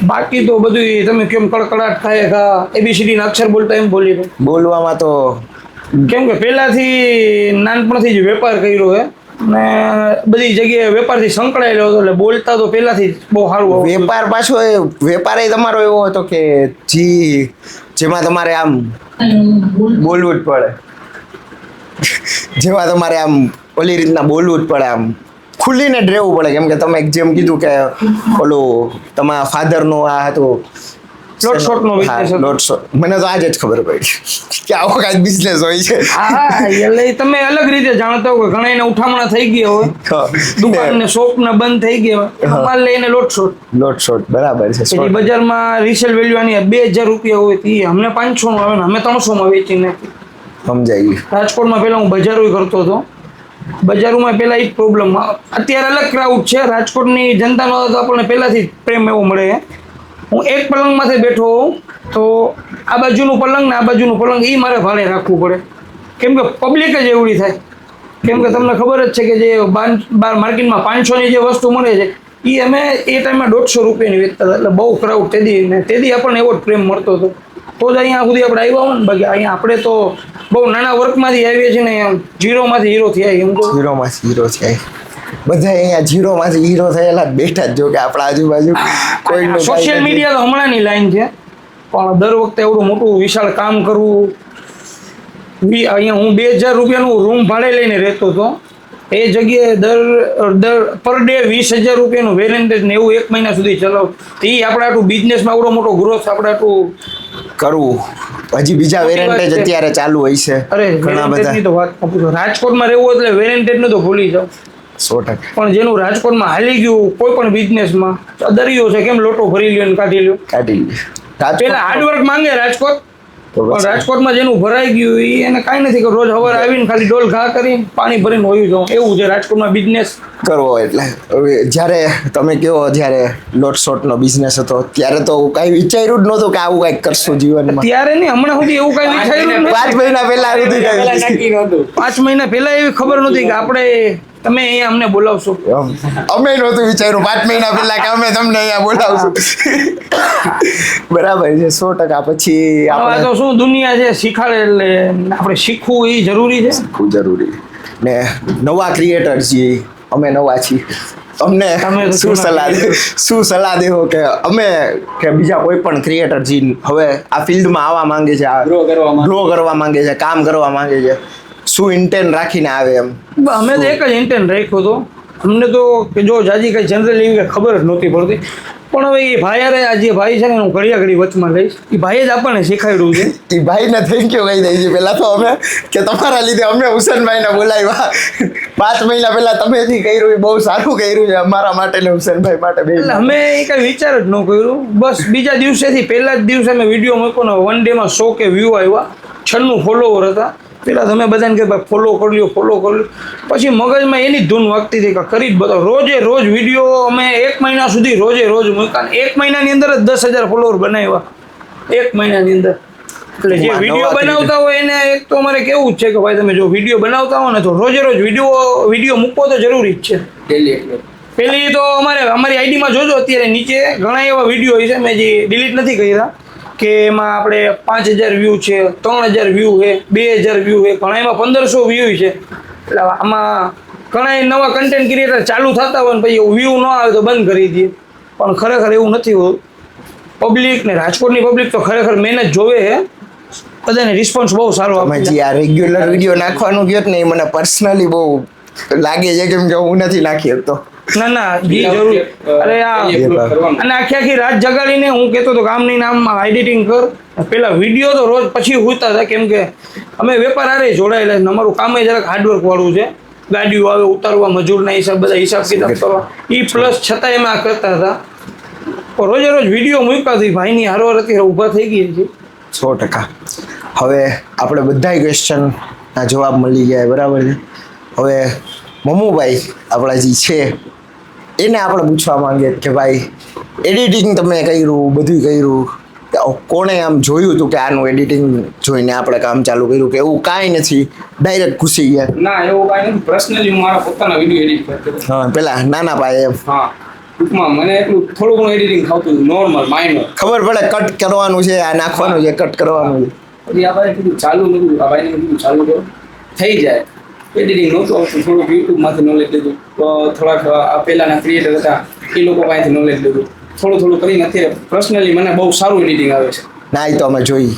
બાકી તો બધું તમે કેમ કડકડાટ થાય કા ABCD ના અક્ષર બોલતા એમ બોલી દો. બોલવામાં તો કેમ કે પહેલાથી નાનપણથી જ વેપાર કર્યો હે ને બધી જગ્યાએ વેપારથી સંકળાયેલો હતો, એટલે બોલતા તો પહેલાથી જ બહુ સારું આવડતું. વેપાર પાછો વેપાર તમારો એવો હતો કે જેમાં તમારે આમ બોલવું જ પડે, જેમાં તમારે આમ ઓલી રીતના બોલવું જ પડે, આમ ખુલીને જ રહેવું પડે. કેમ કે તમે જેમ કીધું કે ઓલું તમારા ફાધરનું આ હતું લોટશોટનો business હતો. લોટશોટ, મને તો આજે જ ખબર પડી કે આવો કાંઈક બિઝનેસ હોય છે. હા, એટલે તમે અલગ રીતે જાણતા હો કે ઘણા એને ઉઠામણા થઈ ગયા હોય, દુકાન ને શોપ ને બંધ થઈ ગયા હોય, માલ લઈને લોટશોટ. લોટશોટ બરાબર છે. પછી બજારમાં રિસેલ વેલ્યુ આની 2000 રૂપિયા હોય તો ઈ અમને 500 નું આવે ને અમે 300 માં વેચી નાખી. સમજાઈ ગયું. રાજકોટમાં પહેલા હું બજારો કરતો હતો, બજારોમાં પહેલા એ જ પ્રોબ્લેમ. અત્યારે અલગ ક્રાઉડ છે, રાજકોટની જનતાનો તો આપણને પહેલાથી જ પ્રેમ એવો મળે. હું એક પલંગમાંથી બેઠો હોઉં તો આ બાજુનું પલંગ ને આ બાજુનું પલંગ એ મારે ભાડે રાખવું પડે, કેમ કે પબ્લિક જ એવડી થાય. કેમ કે તમને ખબર જ છે કે જે બાર માર્કેટમાં 500 ની જે વસ્તુ મળે છે એ અમે એ ટાઈમમાં 150 રૂપિયાની વેચતા હતા, એટલે બહુ ક્રાઉડ તેથી આપણને એવો જ પ્રેમ મળતો હતો. તો જ અહીંયા સુધી આપણે આવ્યા હોય ને, બાકી અહીંયા આપણે તો બહુ નાના વર્કમાંથી આવીએ છીએ ને, ઝીરોમાંથી હીરો થયા એમ તો. ઝીરોમાંથી હીરો છે બધા અહીંયા, ઝીરોમાંથી હીરો થયેલા જ બેઠા જ જો કે આપણા આજુબાજુ કોઈનું સોશિયલ મીડિયા તો હમણાંની લાઈન છે, પણ દર વખતે એવડું મોટું વિશાળ કામ કરવું. અહીંયા હું 2000 રૂપિયાનું રૂમ ભાડે લઈને રહેતો હતો, એ જગ્યાએ દર પર ડે 20,000 રૂપિયાનું વેરેન્ટેજ ને એવું 1 મહિના સુધી ચલાવ. એ આપણે આટલું બિઝનેસમાં આવડો મોટો ગ્રોથ આપણે આટલું કરવું. હજી બીજા વેરેન્ટેજ અત્યારે ચાલુ હોય છે અરે ઘણા વેરેન્ટેજની બધા. તો વાત ન પૂછો. રાજકોટમાં રહેવું એટલે વેરેન્ટેજનું તો ભૂલી જાઓ. 100%. પણ જેનું રાજકોટમાં હાલી ગયું કોઈ પણ બિઝનેસમાં, દરિયો છે કેમ લોટો ભરી લ્યો ને કાઢી લ્યો. કાઢી પેલા હાર્ડવર્ક માંગે રાજકોટ, પણ રાજકોટમાં જેનું ભરાઈ ગયું એ એને કાંઈ નથી કે રોજ સવારે આવીને ખાલી ડોલ ઘા કરીને પાણી ભરીને હોયું જાઉં, એવું છે રાજકોટમાં બિઝનેસ કરવો. એટલે હવે જ્યારે તમે કહો જ્યારે લોટશોટનો બિઝનેસ હતો ત્યારે તો કાંઈ વિચાર્યું જ નહોતું કે આવું કાંઈક કરશું જીવનમાં. ત્યારે નહીં, હમણાં સુધી એવું કાંઈ વિચાર્યું જ નથી. 5 મહિના પહેલા સુધી પહેલા કાંઈ નક્કી નહોતું. 5 મહિના પહેલા એવી ખબર નહોતી કે આપણે તમે અહીંયા અમને બોલાવશો. અમે નહોતું વિચાર્યું 5 મહિના પહેલા કે અમે તમને અહીંયા બોલાવશું. બરાબર છે 100%. પછી આ આપણે તો શું દુનિયા છે, શીખાડે એટલે આપણે શીખવું એ જરૂરી છે. ખૂબ જરૂરી. ને નવા ક્રિએટર છીએ, અમે નવા છીએ, અમને તમે તો શું જૂના સલાહ creator. શું સલાહ દેવો કે અમે કે બીજા કોઈ પણ ક્રિએટર જે હવે આ ફિલ્ડમાં આવવા માંગે છે, Grow કરવા માંગે. ગ્રો કરવા માંગે છે, કામ કરવા માંગે છે, શું ઇન્ટેન્ટ રાખીને આવે એમ? અમે તો એક જ ઇન્ટેન્ટ રાખ્યો હતો. અમને તો કે જો જાજી કઈ જનરલ એવી કઈ ખબર જ નહોતી પડતી. પણ હવે એ ભાઈ અરે આ જે ભાઈ છે ને હું ઘડિયા ઘડી વચમાં લઈશ. એ ભાઈએ જ આપણને શીખવાડ્યું છે. એ ભાઈને થેન્ક યુ કહી દઈએ પહેલા તો અમે કે તમારા લીધે અમે હુસેનભાઈને બોલાવ્યા. 5 મહિના પહેલા તમે જે કર્યું એ બહુ સારું કર્યું છે અમારા માટે ને હુસેનભાઈ માટે બે. એટલે અમે એ કઈ વિચાર જ ન કર્યું. બસ બીજા દિવસેથી પહેલા જ દિવસે અમે વિડીયો મૂક્યો ને 1 ડેમાં 100 કે વ્યૂ આવ્યા, 96 ફોલોવર હતા. પેલા તમે બધાને કે ભાઈ ફોલો કરી લ્યો, ફોલો કરી લ્યો. પછી મગજમાં એની જ ધૂન વાગતી હતી કે કરી જ બતાવો. રોજે રોજ વિડીયો અમે 1 મહિના સુધી રોજે રોજ મૂક્યા. 1 મહિનાની અંદર જ 10,000 ફોલોવર બનાવ્યા 1 મહિનાની અંદર. એટલે જે વિડીયો બનાવતા હોય એને એક તો અમારે કેવું જ છે કે ભાઈ તમે જો વિડીયો બનાવતા હો ને તો રોજે રોજ વિડીયો મૂકવો તો જરૂરી જ છે. પેલી તો અમારી આઈડીમાં જોજો અત્યારે નીચે ઘણા એવા વિડીયો છે મેં જે ડિલીટ નથી કર્યા કે એમાં આપણે 5,000 વ્યૂ છે, 3,000 વ્યૂ છે, 2,000 વ્યૂ છે, ઘણા એમાં 1,500 વ્યૂ છે. એટલે આમાં ઘણા નવા કન્ટેન્ટ ક્રિએટર ચાલુ થતા હોય ને પછી વ્યૂ ન આવે તો બંધ કરી દઈએ, પણ ખરેખર એવું નથી હોતું. પબ્લિક ને રાજકોટની પબ્લિક તો ખરેખર મહેનત જોવે છે, બધાને રિસ્પોન્સ બહુ સારો આપે છે. આ રેગ્યુલર વિડીયો નાખવાનું ગયો ને એ મને પર્સનલી બહુ લાગે છે કેમ કે હું નથી નાખી શકતો. ના જી જરૂર. અરે અને આખી રાત જગાડીને હું કહેતો હતો કામ નહીં નામ એડિટિંગ કર. પેલા વિડીયો તો રોજ પછી હોતા હતા કેમ કે અમે વેપાર આરે જોડાયેલા છે. અમારું કામ જરાક હાર્ડવર્ક વાળું છે. ગાડીઓ આવે ઉતારવા, મજૂરના હિસાબ, બધા હિસાબ કિતાબ કરવા, એ પ્લસ છતાં એમાં કરતા હતા. રોજે રોજ વિડીયો મૂક્યા હતી. ભાઈની હારવાર અત્યારે ઊભા થઈ ગઈ છે 100%. હવે આપણે બધા ક્વેશ્ચનના જવાબ મળી ગયા બરાબર છે. હવે મમ્મુભાઈ આપણા જે છે એને આપણે પૂછવા માંગીએ કે ભાઈ એડિટિંગ તમે કર્યું, બધું કર્યું, કોણે આમ જોયું હતું કે આનું એડિટિંગ જોઈને આપણે કામ ચાલુ કર્યું કે એવું કાંઈ નથી, ડાયરેક્ટ ઘૂસી ગયા? ના એવું કાંઈ નથી. પર્સનલી હું મારા પોતાના વિડીયો એડિટ કરતો હતો. હા, પેલા નાના પાયે એમ. હા, ટૂંકમાં મને એટલું થોડું ઘણું એડિટિંગ ખાવતું હતું, નોર્મલ માઇનર. ખબર પડે કટ કરવાનું છે, આ નાખવાનું છે, કટ કરવાનું છે. પછી આ ભાઈ કીધું ચાલુ નતું, આ ભાઈને કીધું ચાલુ કરો થઈ જાય. એડિટિંગ નહોતું આવતું, થોડુંક યુટ્યુબમાંથી નોલેજ લીધું, થોડાક પહેલાંના ક્રિએટર હતા એ લોકો પાસેથી નોલેજ લીધું, થોડું કરીને અત્યારે પર્સનલી મને બહુ સારું એડિટિંગ આવે છે. ના એ તો અમે જોઈ,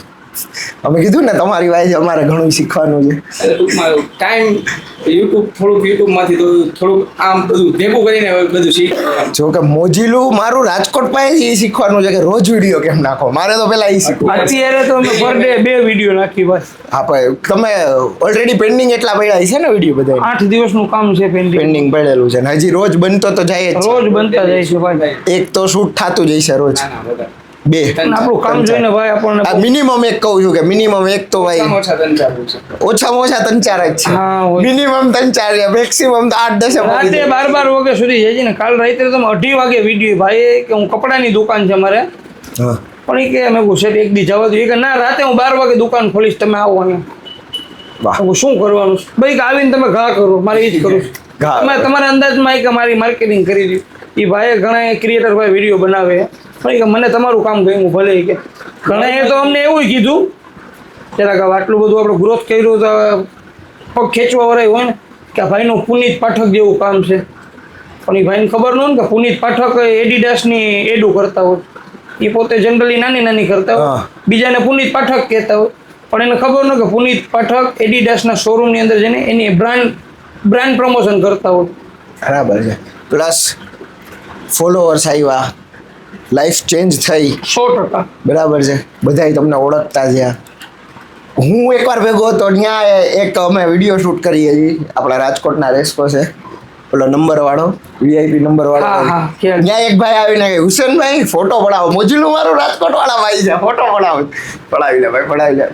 અમે કીધું ને તમારી વાય અમારે ઘણું શીખવાનું છે. એટલે ટૂંકમાં ટાઈમ યુટ્યુબમાંથી તો થોડુંક આમ બધું ભેગું કરીને બધું શીખ્યું. જો કે મોજીલું મારું રાજકોટ પાસે એ શીખવાનું છે કે રોજ વિડીયો કેમ નાખો. મારે તો પેલા એ શીખવું. અત્યારે તો અમે પર ડે 2 વિડીયો નાખી બસ. હા ભાઈ તમે ઓલરેડી પેન્ડિંગ એટલા પડ્યા છે ને વિડીયો બધા? 8 દિવસનું કામ છે પેન્ડિંગ પડેલું છે ને હજી રોજ બનતો તો જાય જ. રોજ બનતા જાય છે ભાઈ. એક તો શૂટ થતું જ છે રોજ. નાના બધા 2 આપણું કામ જોઈને ભાઈ આપણને આ મિનિમમ એક કહું છું કે મિનિમમ એક તો ભાઈ ઓછામાં ઓછા 3-4 છે. ઓછામાં ઓછા 3-4 જ છે. હા, હોય. મિનિમમ 3-4 છે, મેક્સિમમ તો 8-10 રાતે 12 વાગ્યા સુધી જાય છે ને. કાલ રાત્રે તમે 2:30 વાગે વિડીયો ભાઈ કે હું કપડાની દુકાન છે મારે, હા પણ એ કે મેં પૂછે એક દી જવા દઉં. એ કે ના રાતે હું 12 વાગે દુકાન ખોલીશ, તમે આવો અહીંયા. વાહ. હું શું કરવાનું છે? ભાઈ કે આવીને તમે ઘા કરો, મારે એ જ કરું છું. ઘા. તમે તમારા અંદાજમાં કે મારી માર્કેટિંગ કરી દીધી. એ ભાઈએ ઘણા ક્રિએટર ભાઈ વિડીયો બનાવે પણ કે મને તમારું કામ ગમ્યું. ભલે કે ઘણા તો અમને એવું કીધું જરાક આટલું બધું આપણે ગ્રોથ કર્યું તો પગ ખેંચવા વાળા હોય ને કે આ ભાઈનું પુનીત પાઠક જેવું કામ છે. પણ એ ભાઈને ખબર ન હોય ને કે પુનીત પાઠક એડિડાસની એડું કરતા હોય. એ પોતે જનરલી નાની કરતા હોય, બીજાને પુનીત પાઠક કહેતા હોય. પણ એને ખબર ન કે પુનીત પાઠક એડિડાસના શોરૂમની અંદર જઈને એની બ્રાન્ડ પ્રમોશન કરતા હોય. બરાબર છે. પ્લસ ફોલોઅર્સ આવ્યા, લાઈફ ચેન્જ થઈ 100%. બરાબર છે. બધાય તમને ઓળખતા થયા. હું એકવાર ભેગો હતો ત્યાં એક અમે વિડીયો શૂટ કરીએ છીએ આપણા રાજકોટના રેસ્કો છે પેલો નંબરવાળો VIP નંબરવાળો. હા, હા, ખ્યાલ. ત્યાં એક ભાઈ આવીને કે હુસેનભાઈ ફોટો પડાવો. મોજીલું મારું રાજકોટવાળા ભાઈ છે, ફોટો પડાવો. પડાવી લે ભાઈ, પડાવી લે.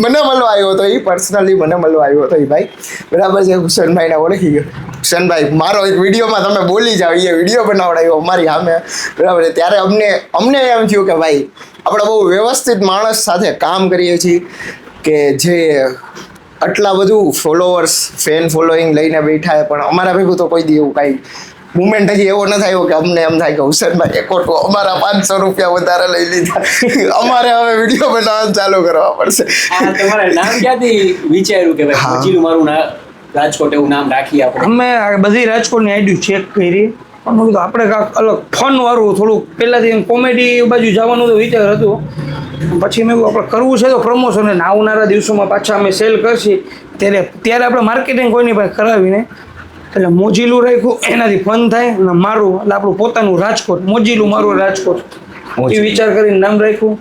મને મળવા આવ્યો હતો એ, પર્સનલી મને મળવા આવ્યો હતો એ ભાઈ. બરાબર છે. હુસેનભાઈને ઓળખી ગયો. હુસેનભાઈ મારો એક વિડીયોમાં તમે બોલી જાઓ, એ વિડીયો બનાવડાવ્યો અમારી સામે. બરાબર છે. ત્યારે અમને એમ થયું કે ભાઈ આપણે બહુ વ્યવસ્થિત માણસ સાથે કામ કરીએ છીએ કે જે આટલા બધું ફોલોઅર્સ ફેન ફોલોઈંગ લઈને બેઠા છે, પણ અમારા ભેગું તો કોઈ દી એવું કાંઈ મુમેન્ટ હજી એવો ન થયો કે અમને એમ થાય કે હુસેનભાઈ એકોટો અમારા 500 રૂપિયા વધારે લઈ લીધા, અમારે હવે વિડીયો બનાવવાનું ચાલુ કરવા પડશે. તમારે નામ ક્યાંથી વિચાર્યું કે ભાઈ મોજીલું મારું રાજકોટ એવું નામ રાખીએ આપણે? અમે આ બધી રાજકોટની આઈડી ચેક કરી પણ મેં કીધું આપણે કાંઈક અલગ ફન વાળું થોડુંક પહેલાંથી કોમેડી બાજુ જવાનું તો વિચાર હતું. પછી મેં આપણે કરવું છે તો પ્રમોશન આવનારા દિવસોમાં પાછા અમે સેલ કરશી ત્યારે આપણે માર્કેટિંગ કોઈની પાસે કરાવીને એટલે મોજીલું રાખ્યું એનાથી ફન થાય અને મારું એટલે આપણું પોતાનું રાજકોટ મોજીલું મારું રાજકોટ એ વિચાર કરીને નામ રાખ્યું.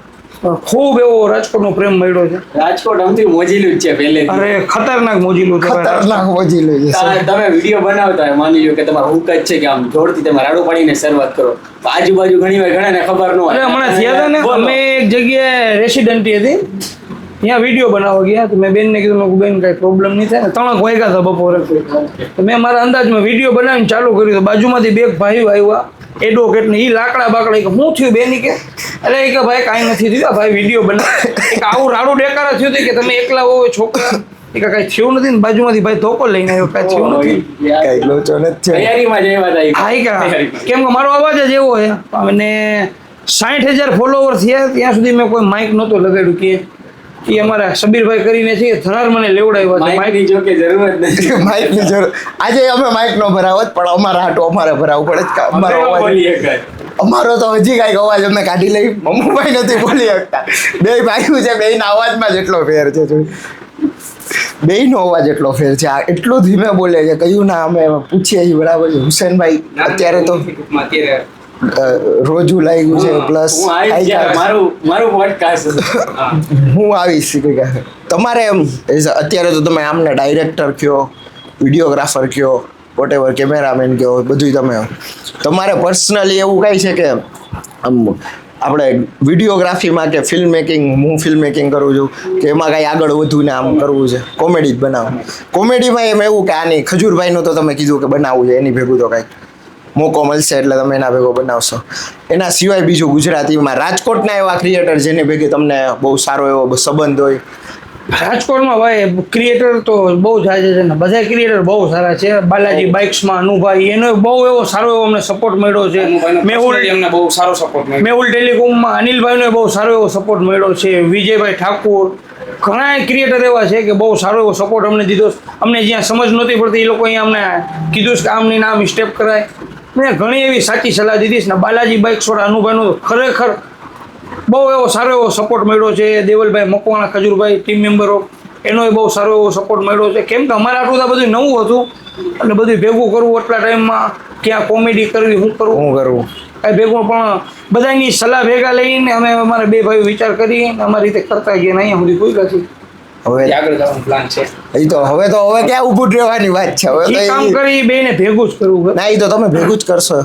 ખૂબ એવો રાજકોટનો પ્રેમ મળ્યો છે. રાજકોટ આમથી મોજીલું જ છે પહેલેથી. અરે ખતરનાક મોજીલું છે. ખતરનાક મોજીલું છે તમે વિડીયો બનાવતા હોય, માની લો કે તમારો હુક જ છે કે આમ જોરથી તમે રાડો પાડીને શરૂઆત કરો, તો આજુબાજુ ઘણી વાર ઘણાને ખબર ન હોય. અરે હમણાં થયા હતા ને, અમે એક જગ્યાએ રેસિડેન્ટી હતી, ત્યાં વિડીયો બનાવવા ગયા. તો મેં બેનને કીધું, મેં બેન કાંઈ પ્રોબ્લેમ નહીં થાય ને. 3 વાગ્યા હતા બપોરે. તો મેં મારા અંદાજમાં વિડીયો બનાવીને ચાલુ કર્યું. તો બાજુમાંથી બે ભાઈઓ આવ્યા એડવોકેટ ને, એ લાકડા બાકડા કે શું થયું બેની કે, અરે કે ભાઈ કાંઈ નથી થયું ભાઈ, વિડીયો બનાવ એક આવું રાડું ડેકારા થયું હતું કે તમે એકલા હોય છોકરા, એ કાંઈ થયું નથી ને. બાજુમાંથી ભાઈ ધોકો લઈને આવ્યો, કાંઈ થયું નથી, કઈ લોચો નથી. તૈયારીમાં જ આવ્યા હતા. કેમ કે મારો અવાજ જ એવો છે. અને 60,000 ફોલોવર થયા ત્યાં સુધી મેં કોઈ માઇક નહોતો લગાડ્યું. કે એ અમારા સબીરભાઈ કરીને છે, થરાર મને લેવડાવ્યા છે. માઇકની જો કે જરૂર જ નથી. માઇકની જરૂર આજે અમે માઇક નો ભરાવત, પણ અમારા હાટો અમારે ભરાવવું પડે જ. અમારો અવાજ, અમારો તો હજી કાંઈક અવાજ અમે કાઢી લઈ. મમ્મુભાઈ નથી બોલી શકતા. બે ભાઈઓ છે, બેયના અવાજમાં જ એટલો ફેર છે. બેયનો અવાજ એટલો ફેર છે. આ એટલું ધીમે બોલે છે. કયું ના અમે પૂછીએ છીએ બરાબર છે. હુસેનભાઈ અત્યારે તો રોજુ લાગ્યું છે, પ્લસ મારું પોડકાસ્ટ હું આવીશ. તમારે એમ અત્યારે તો તમે આમને ડાયરેક્ટર કયો, વિડીયોગ્રાફર કયો, વોટેવર કેમેરામેન કયો, બધું તમે તમારે પર્સનલી એવું કાંઈ છે કે આમ આપણે વિડીયોગ્રાફીમાં કે ફિલ્મ મેકિંગ, હું ફિલ્મ મેકિંગ કરું છું, કે એમાં કાંઈ આગળ વધુ ને આમ કરવું છે, કોમેડી જ બનાવો? કોમેડીમાં એમ એવું કે આની ખજૂરભાઈનું તો તમે કીધું કે બનાવવું છે, એની ભેગું તો કાંઈક મોકો મળશે એટલે તમે એના ભેગો બનાવશો. એના સિવાય બીજું ગુજરાતીમાં રાજકોટના એવા ક્રિએટર જેની ભેગી તમને બહુ સારો એવો સંબંધ હોય? રાજકોટમાં ભાઈ ક્રિએટર તો બહુ જાય છે ને, બધા ક્રિએટર બહુ સારા છે. બાલાજી બાઇક્સમાં અનુભાઈ, એનો બહુ એવો સારો એવો અમને સપોર્ટ મળ્યો છે. એમને બહુ સારો સપોર્ટ મળ્યો. મેહુલ ટેલિકોમમાં અનિલભાઈનો બહુ સારો એવો સપોર્ટ મળ્યો છે. વિજયભાઈ ઠાકુર, ઘણા ક્રિએટર એવા છે કે બહુ સારો એવો સપોર્ટ અમને દીધો. અમને જ્યાં સમજ નહોતી પડતી એ લોકો અહીંયા અમને કીધું કે આમ નહીં આમ સ્ટેપ કરાય. મેં ઘણી એવી સાચી સલાહ દીધી છે ને. બાલાજી બાઇક્સ વાળા અનુભાઈનો ખરેખર બહુ એવો સારો એવો સપોર્ટ મળ્યો છે. દેવલભાઈ મકવાણા, ખજૂરભાઈ ટીમ મેમ્બરો, એનોય બહુ સારો એવો સપોર્ટ મળ્યો છે. કેમ કે અમારે આટલું તો બધું નવું હતું એટલે બધું ભેગું કરવું એટલા ટાઈમમાં, ક્યાં કોમેડી કરવી, શું કરવું કાંઈ ભેગું. પણ બધાની સલાહ ભેગા લઈને અમે અમારા બે ભાઈઓ વિચાર કરી અમારી રીતે કરતા ગયા. અહીંયા સુધી કોઈ નથી. હવે આગળ જવાનો પ્લાન છે. એ તો હવે ક્યાં ઊભું રહેવાની વાત છે. હવે તો કામ કરી બેને ભેગું જ કરવું. ના, એ તો તમે ભેગું જ કરશો.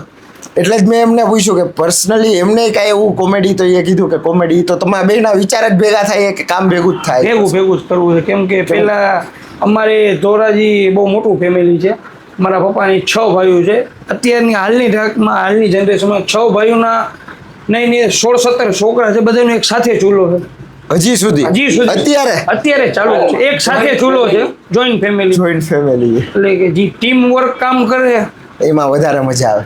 એટલે જ મેં એમને પૂછ્યું કે પર્સનલી એમને કાંઈ એવું કોમેડી, તો એ કીધું કે કોમેડી તો તમારા બેના વિચાર જ ભેગા થાય કે કામ ભેગું જ થાય? ભેગું જ કરવું છે. કેમ કે પહેલા અમારે ધોરાજી બહુ મોટું ફેમિલી છે. મારા પપ્પાની 6 ભાઈઓ છે. અત્યારની હાલની જનરેશનમાં 6 ભાઈઓના નહીં 16-17 છોકરા છે. બધાનો એક સાથે ચૂલો છે હજી સુધી અત્યારે ચાલુ છે. એક સાથે ચૂલો છે. જોઈન્ટ ફેમિલી એટલે કે જે ટીમ વર્ક કામ કરે એમાં વધારે મજા આવે.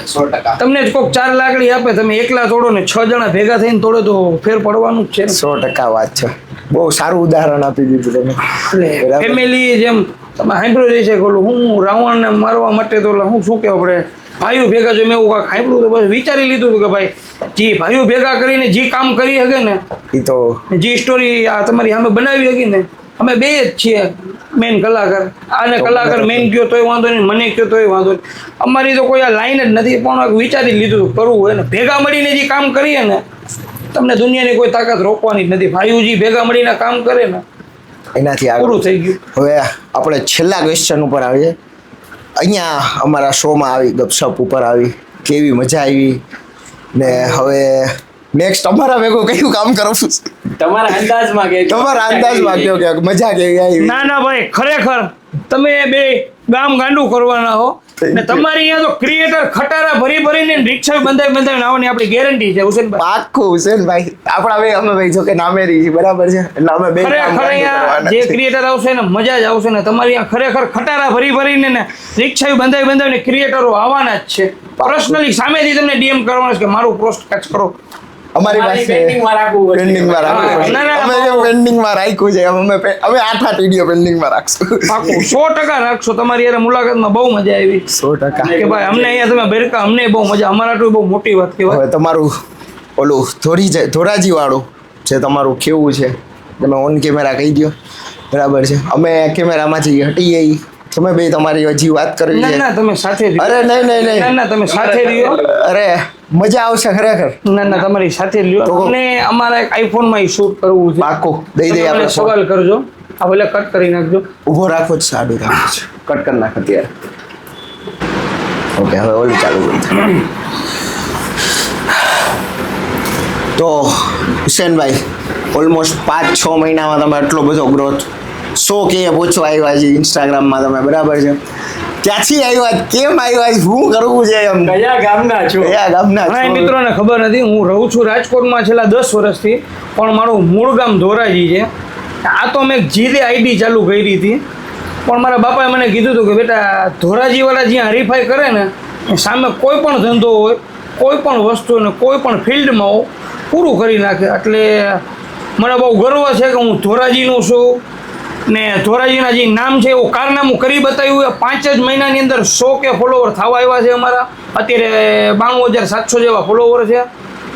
100%. તમને જ કોઈક 4 લાકડી આપે, તમે એકલા તોડો ને 6 જણા ભેગા થઈને તોડે તો ફેર પડવાનું જ છે. 100% વાત છે. બહુ સારું ઉદાહરણ આપી દીધું તમે. એટલે ફેમિલી જેમ તમે સાંભળ્યું છે કે હું રાવણને મારવા માટે તો હું શું કહેવું આપણે ભાઈઓ ભેગા જો મેં એવું કાંઈક સાંભળ્યું તો બસ વિચારી લીધું કે ભાઈ જે ભાઈઓ ભેગા કરીને જે કામ કરી શકે ને, એ તો જે સ્ટોરી આ તમારી સામે બનાવી હતી ને, અમે બે જ છીએ મેન કલાકાર. આને કલાકાર મેન કયો તોય વાંધો નહીં, મને કયો તોય વાંધો નહીં. અમારી તો કોઈ આ લાઈન જ નથી. પણ વિચારી લીધું કરવું હોય ને, ભેગા મળીને જે કામ કરીએ ને, તમને દુનિયાની કોઈ તાકાત રોકવાની જ નથી. ભાઈઓ જે ભેગા મળીને કામ કરે ને એનાથી પૂરું થઈ ગયું. હવે આપણે છેલ્લા ક્વેશ્ચન ઉપર આવીએ. અહીંયા અમારા શોમાં આવી ગપશપ ઉપર આવી, કેવી મજા આવી ને હવે નેક્સ્ટ અમારા ભેગું કયું કામ કરવું? તમારા અંદાજમાં કયો કે મજા કેવી આવી? ના ભાઈ, ખરેખર તમે બે ગામ ગાંડું કરવાના હો ને. તમારી અહીંયા તો ક્રિએટર ખટારા ભરીને રિક્ષા બંધાઈ આવવાની આપણી ગેરંટી છે હુસેનભાઈ. પાક્કું હુસેનભાઈ. આપણા બે અમે ભાઈ જો કે નામેરી છે બરાબર છે, એટલે અમે બે ખરેખર અહીંયા જે ક્રિએટર આવશે ને મજા જ આવશે ને. તમારી અહીંયા ખરેખર ખટારા ભરીને ને રિક્ષા બંધાઈને ક્રિએટરો આવવાના જ છે. પર્સનલી સામેથી તમને ડીએમ કરવાના છે કે મારું પોસ્ટ કેચ કરો. અમારી પાસે પેન્ડિંગમાં રાખ્યું છે. અમે 8 વિડીયો પેન્ડિંગમાં રાખશું. પાકું 100% રાખશો. તમારી યાર મુલાકાતમાં બહુ મજા આવી. 100% કે ભાઈ અમને અહીંયા તમે બેરકા, અમને બહુ મજા. અમારા તો બહુ મોટી વાત કહેવાય. હવે તમારું ઓલું ધોરાજી વાળું છે, તમારું કેવું છે તમે ઓન કેમેરા કહી દો બરાબર છે. અમે કેમેરામાંથી હટીએ તમે બે તમારી હજી વાત કરવી ના છે? ના તમે સાથે રહ્યો. અરે નહીં નહીં ના નહીં, ના તમે સાથે રહ્યો. અરે મજા આવશે ખરેખર. ના ના તમારી સાથે રહ્યો. તો- અને અમારા એક આઈફોનમાં શૂટ કરવું છે. પાકો દઈ દઈએ તમે આપણે મને સવાલ કરજો. આ ભલે કટ કરી નાખજો. ઊભો રાખો જ સાડું રાખો છે, કટ કરી નાખ અત્યારે. ઓકે, હવે ઓલું ચાલુ કરી. તો હુસેનભાઈ, ઓલમોસ્ટ 5-6 મહિનામાં તમે આટલો બધો ગ્રોથ 100 કે પહોંચવા આવ્યા છે ઇન્સ્ટાગ્રામમાં તમે, બરાબર છે? ક્યાંથી આવ્યા, કેમ આવ્યા, શું કરવું છે એમ? કયા ગામના છો? કયા ગામના ઘણા છો? મિત્રોને ખબર નથી, હું રહું છું રાજકોટમાં છેલ્લા 10 વર્ષથી, પણ મારું મૂળ ગામ ધોરાજી છે. આ તો મેં એક જીદે આઈડી ચાલુ કરી હતી, પણ મારા બાપાએ મને કીધું હતું કે બેટા ધોરાજીવાળા જ્યાં હરીફાઈ કરે ને એ સામે કોઈ પણ ધંધો હોય, કોઈ પણ વસ્તુ ને કોઈ પણ ફિલ્ડમાં હો, પૂરું કરી નાખે. એટલે મને બહુ ગર્વ છે કે હું ધોરાજીનું છું ને ધોરાજીના જે નામ છે એવું કારનામું કરી બતાવ્યું. 5 જ મહિનાની અંદર 100 કે ફોલોવર થવા આવ્યા છે અમારા. અત્યારે 92,700 જેવા ફોલોવર છે.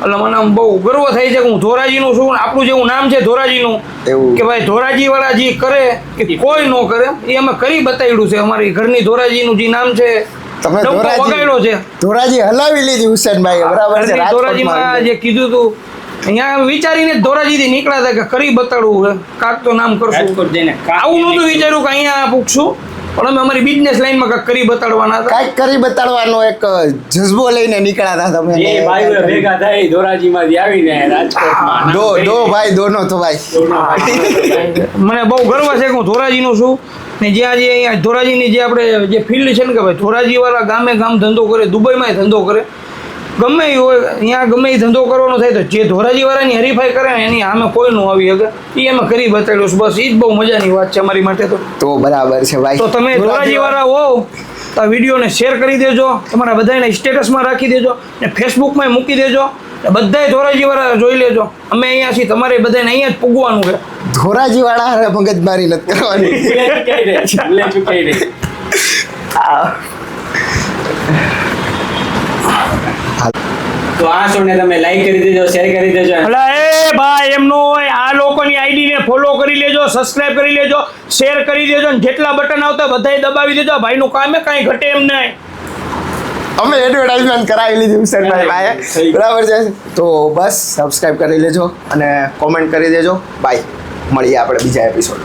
એટલે મને આમ બહુ ગર્વ થાય છે કે હું ધોરાજીનું છું. આપણું જેવું નામ છે ધોરાજીનું, એવું. કે ભાઈ ધોરાજીવાળા જે કરે કે કોઈ ન કરે એ અમે કરી બતાવ્યું છે. અમારી ઘરની ધોરાજીનું જે નામ છે તમે ડંકો વગાડ્યો છે. ધોરાજી હલાવી લીધી હુસેનભાઈ, બરાબર છે? ઘરની ધોરાજીમાં રાજકોટમાં જે કીધું હતું અહીંયા વિચારીને જ ધોરાજીથી નીકળ્યા હતા કે કરી બતાડવું છે, કાંક તો નામ કરશું. રાજકોટ જઈને આવું નહોતું વિચાર્યું કે અહીંયા પૂછશું, પણ અમે અમારી બિઝનેસ લાઈનમાં કાંઈક કરી બતાડવાના હતા. કાંઈક કરી બતાડવાનો એક જજ્બો લઈને નીકળ્યા હતા તમે. એ ભાઈઓ ભેગા થઈ ધોરાજીમાંથી આવીને રાજકોટમાં દો ભાઈ, દોનો તો ભાઈ. મને બહુ ગર્વ છે કે હું ધોરાજીનું છું. ને જ્યાં જે અહીંયા ધોરાજીની જે આપણે જે ફિલ્ડ છે ને કે ભાઈ ધોરાજીવાળા ગામે ગામ ધંધો કરે, દુબઈમાંય ધંધો કરે, ગમે એ હોય અહીંયા ગમે એ ધંધો કરવાનો થાય તો જે ધોરાજીવાળાની હરીફાઈ કરે ને એની સામે કોઈ ન આવી શકે, એ અમે કરી બતાવ્યું છે. બસ એ જ બહુ મજાની વાત છે અમારી માટે. તો બરાબર છે ભાઈ. તો તમે ધોરાજીવાળા હો તો આ વિડીયોને શેર કરી દેજો, તમારા બધાને સ્ટેટસમાં રાખી દેજો ને ફેસબુકમાં મૂકી દેજો. બધાય ધોરાજીવાળા જોઈ લેજો. અમે અહીંયા છીએ, તમારે બધાને અહીંયા જ પૂગવાનું છે. ધોરાજી વાળા હારે મગજમારી નથી કરવાની. તો આ શોને તમે લાઈક કરી દેજો, શેર કરી દેજો. એટલે એ ભાઈ એમનો હોય આ લોકોની આઈડીને ફોલો કરી લેજો, સબસ્ક્રાઇબ કરી લેજો, શેર કરી દેજો ને જેટલા બટન આવતા બધાય દબાવી દેજો. ભાઈનું કામે કાંઈ ઘટે એમ નહીં. અમે એડવર્ટાઇઝમેન્ટ કરાવી લીધી હુસેનભાઈ ભાઈએ, બરાબર છે? તો બસ સબસ્ક્રાઇબ કરી લેજો અને કોમેન્ટ કરી દેજો. બાય, મળીએ આપણે બીજા એપિસોડ.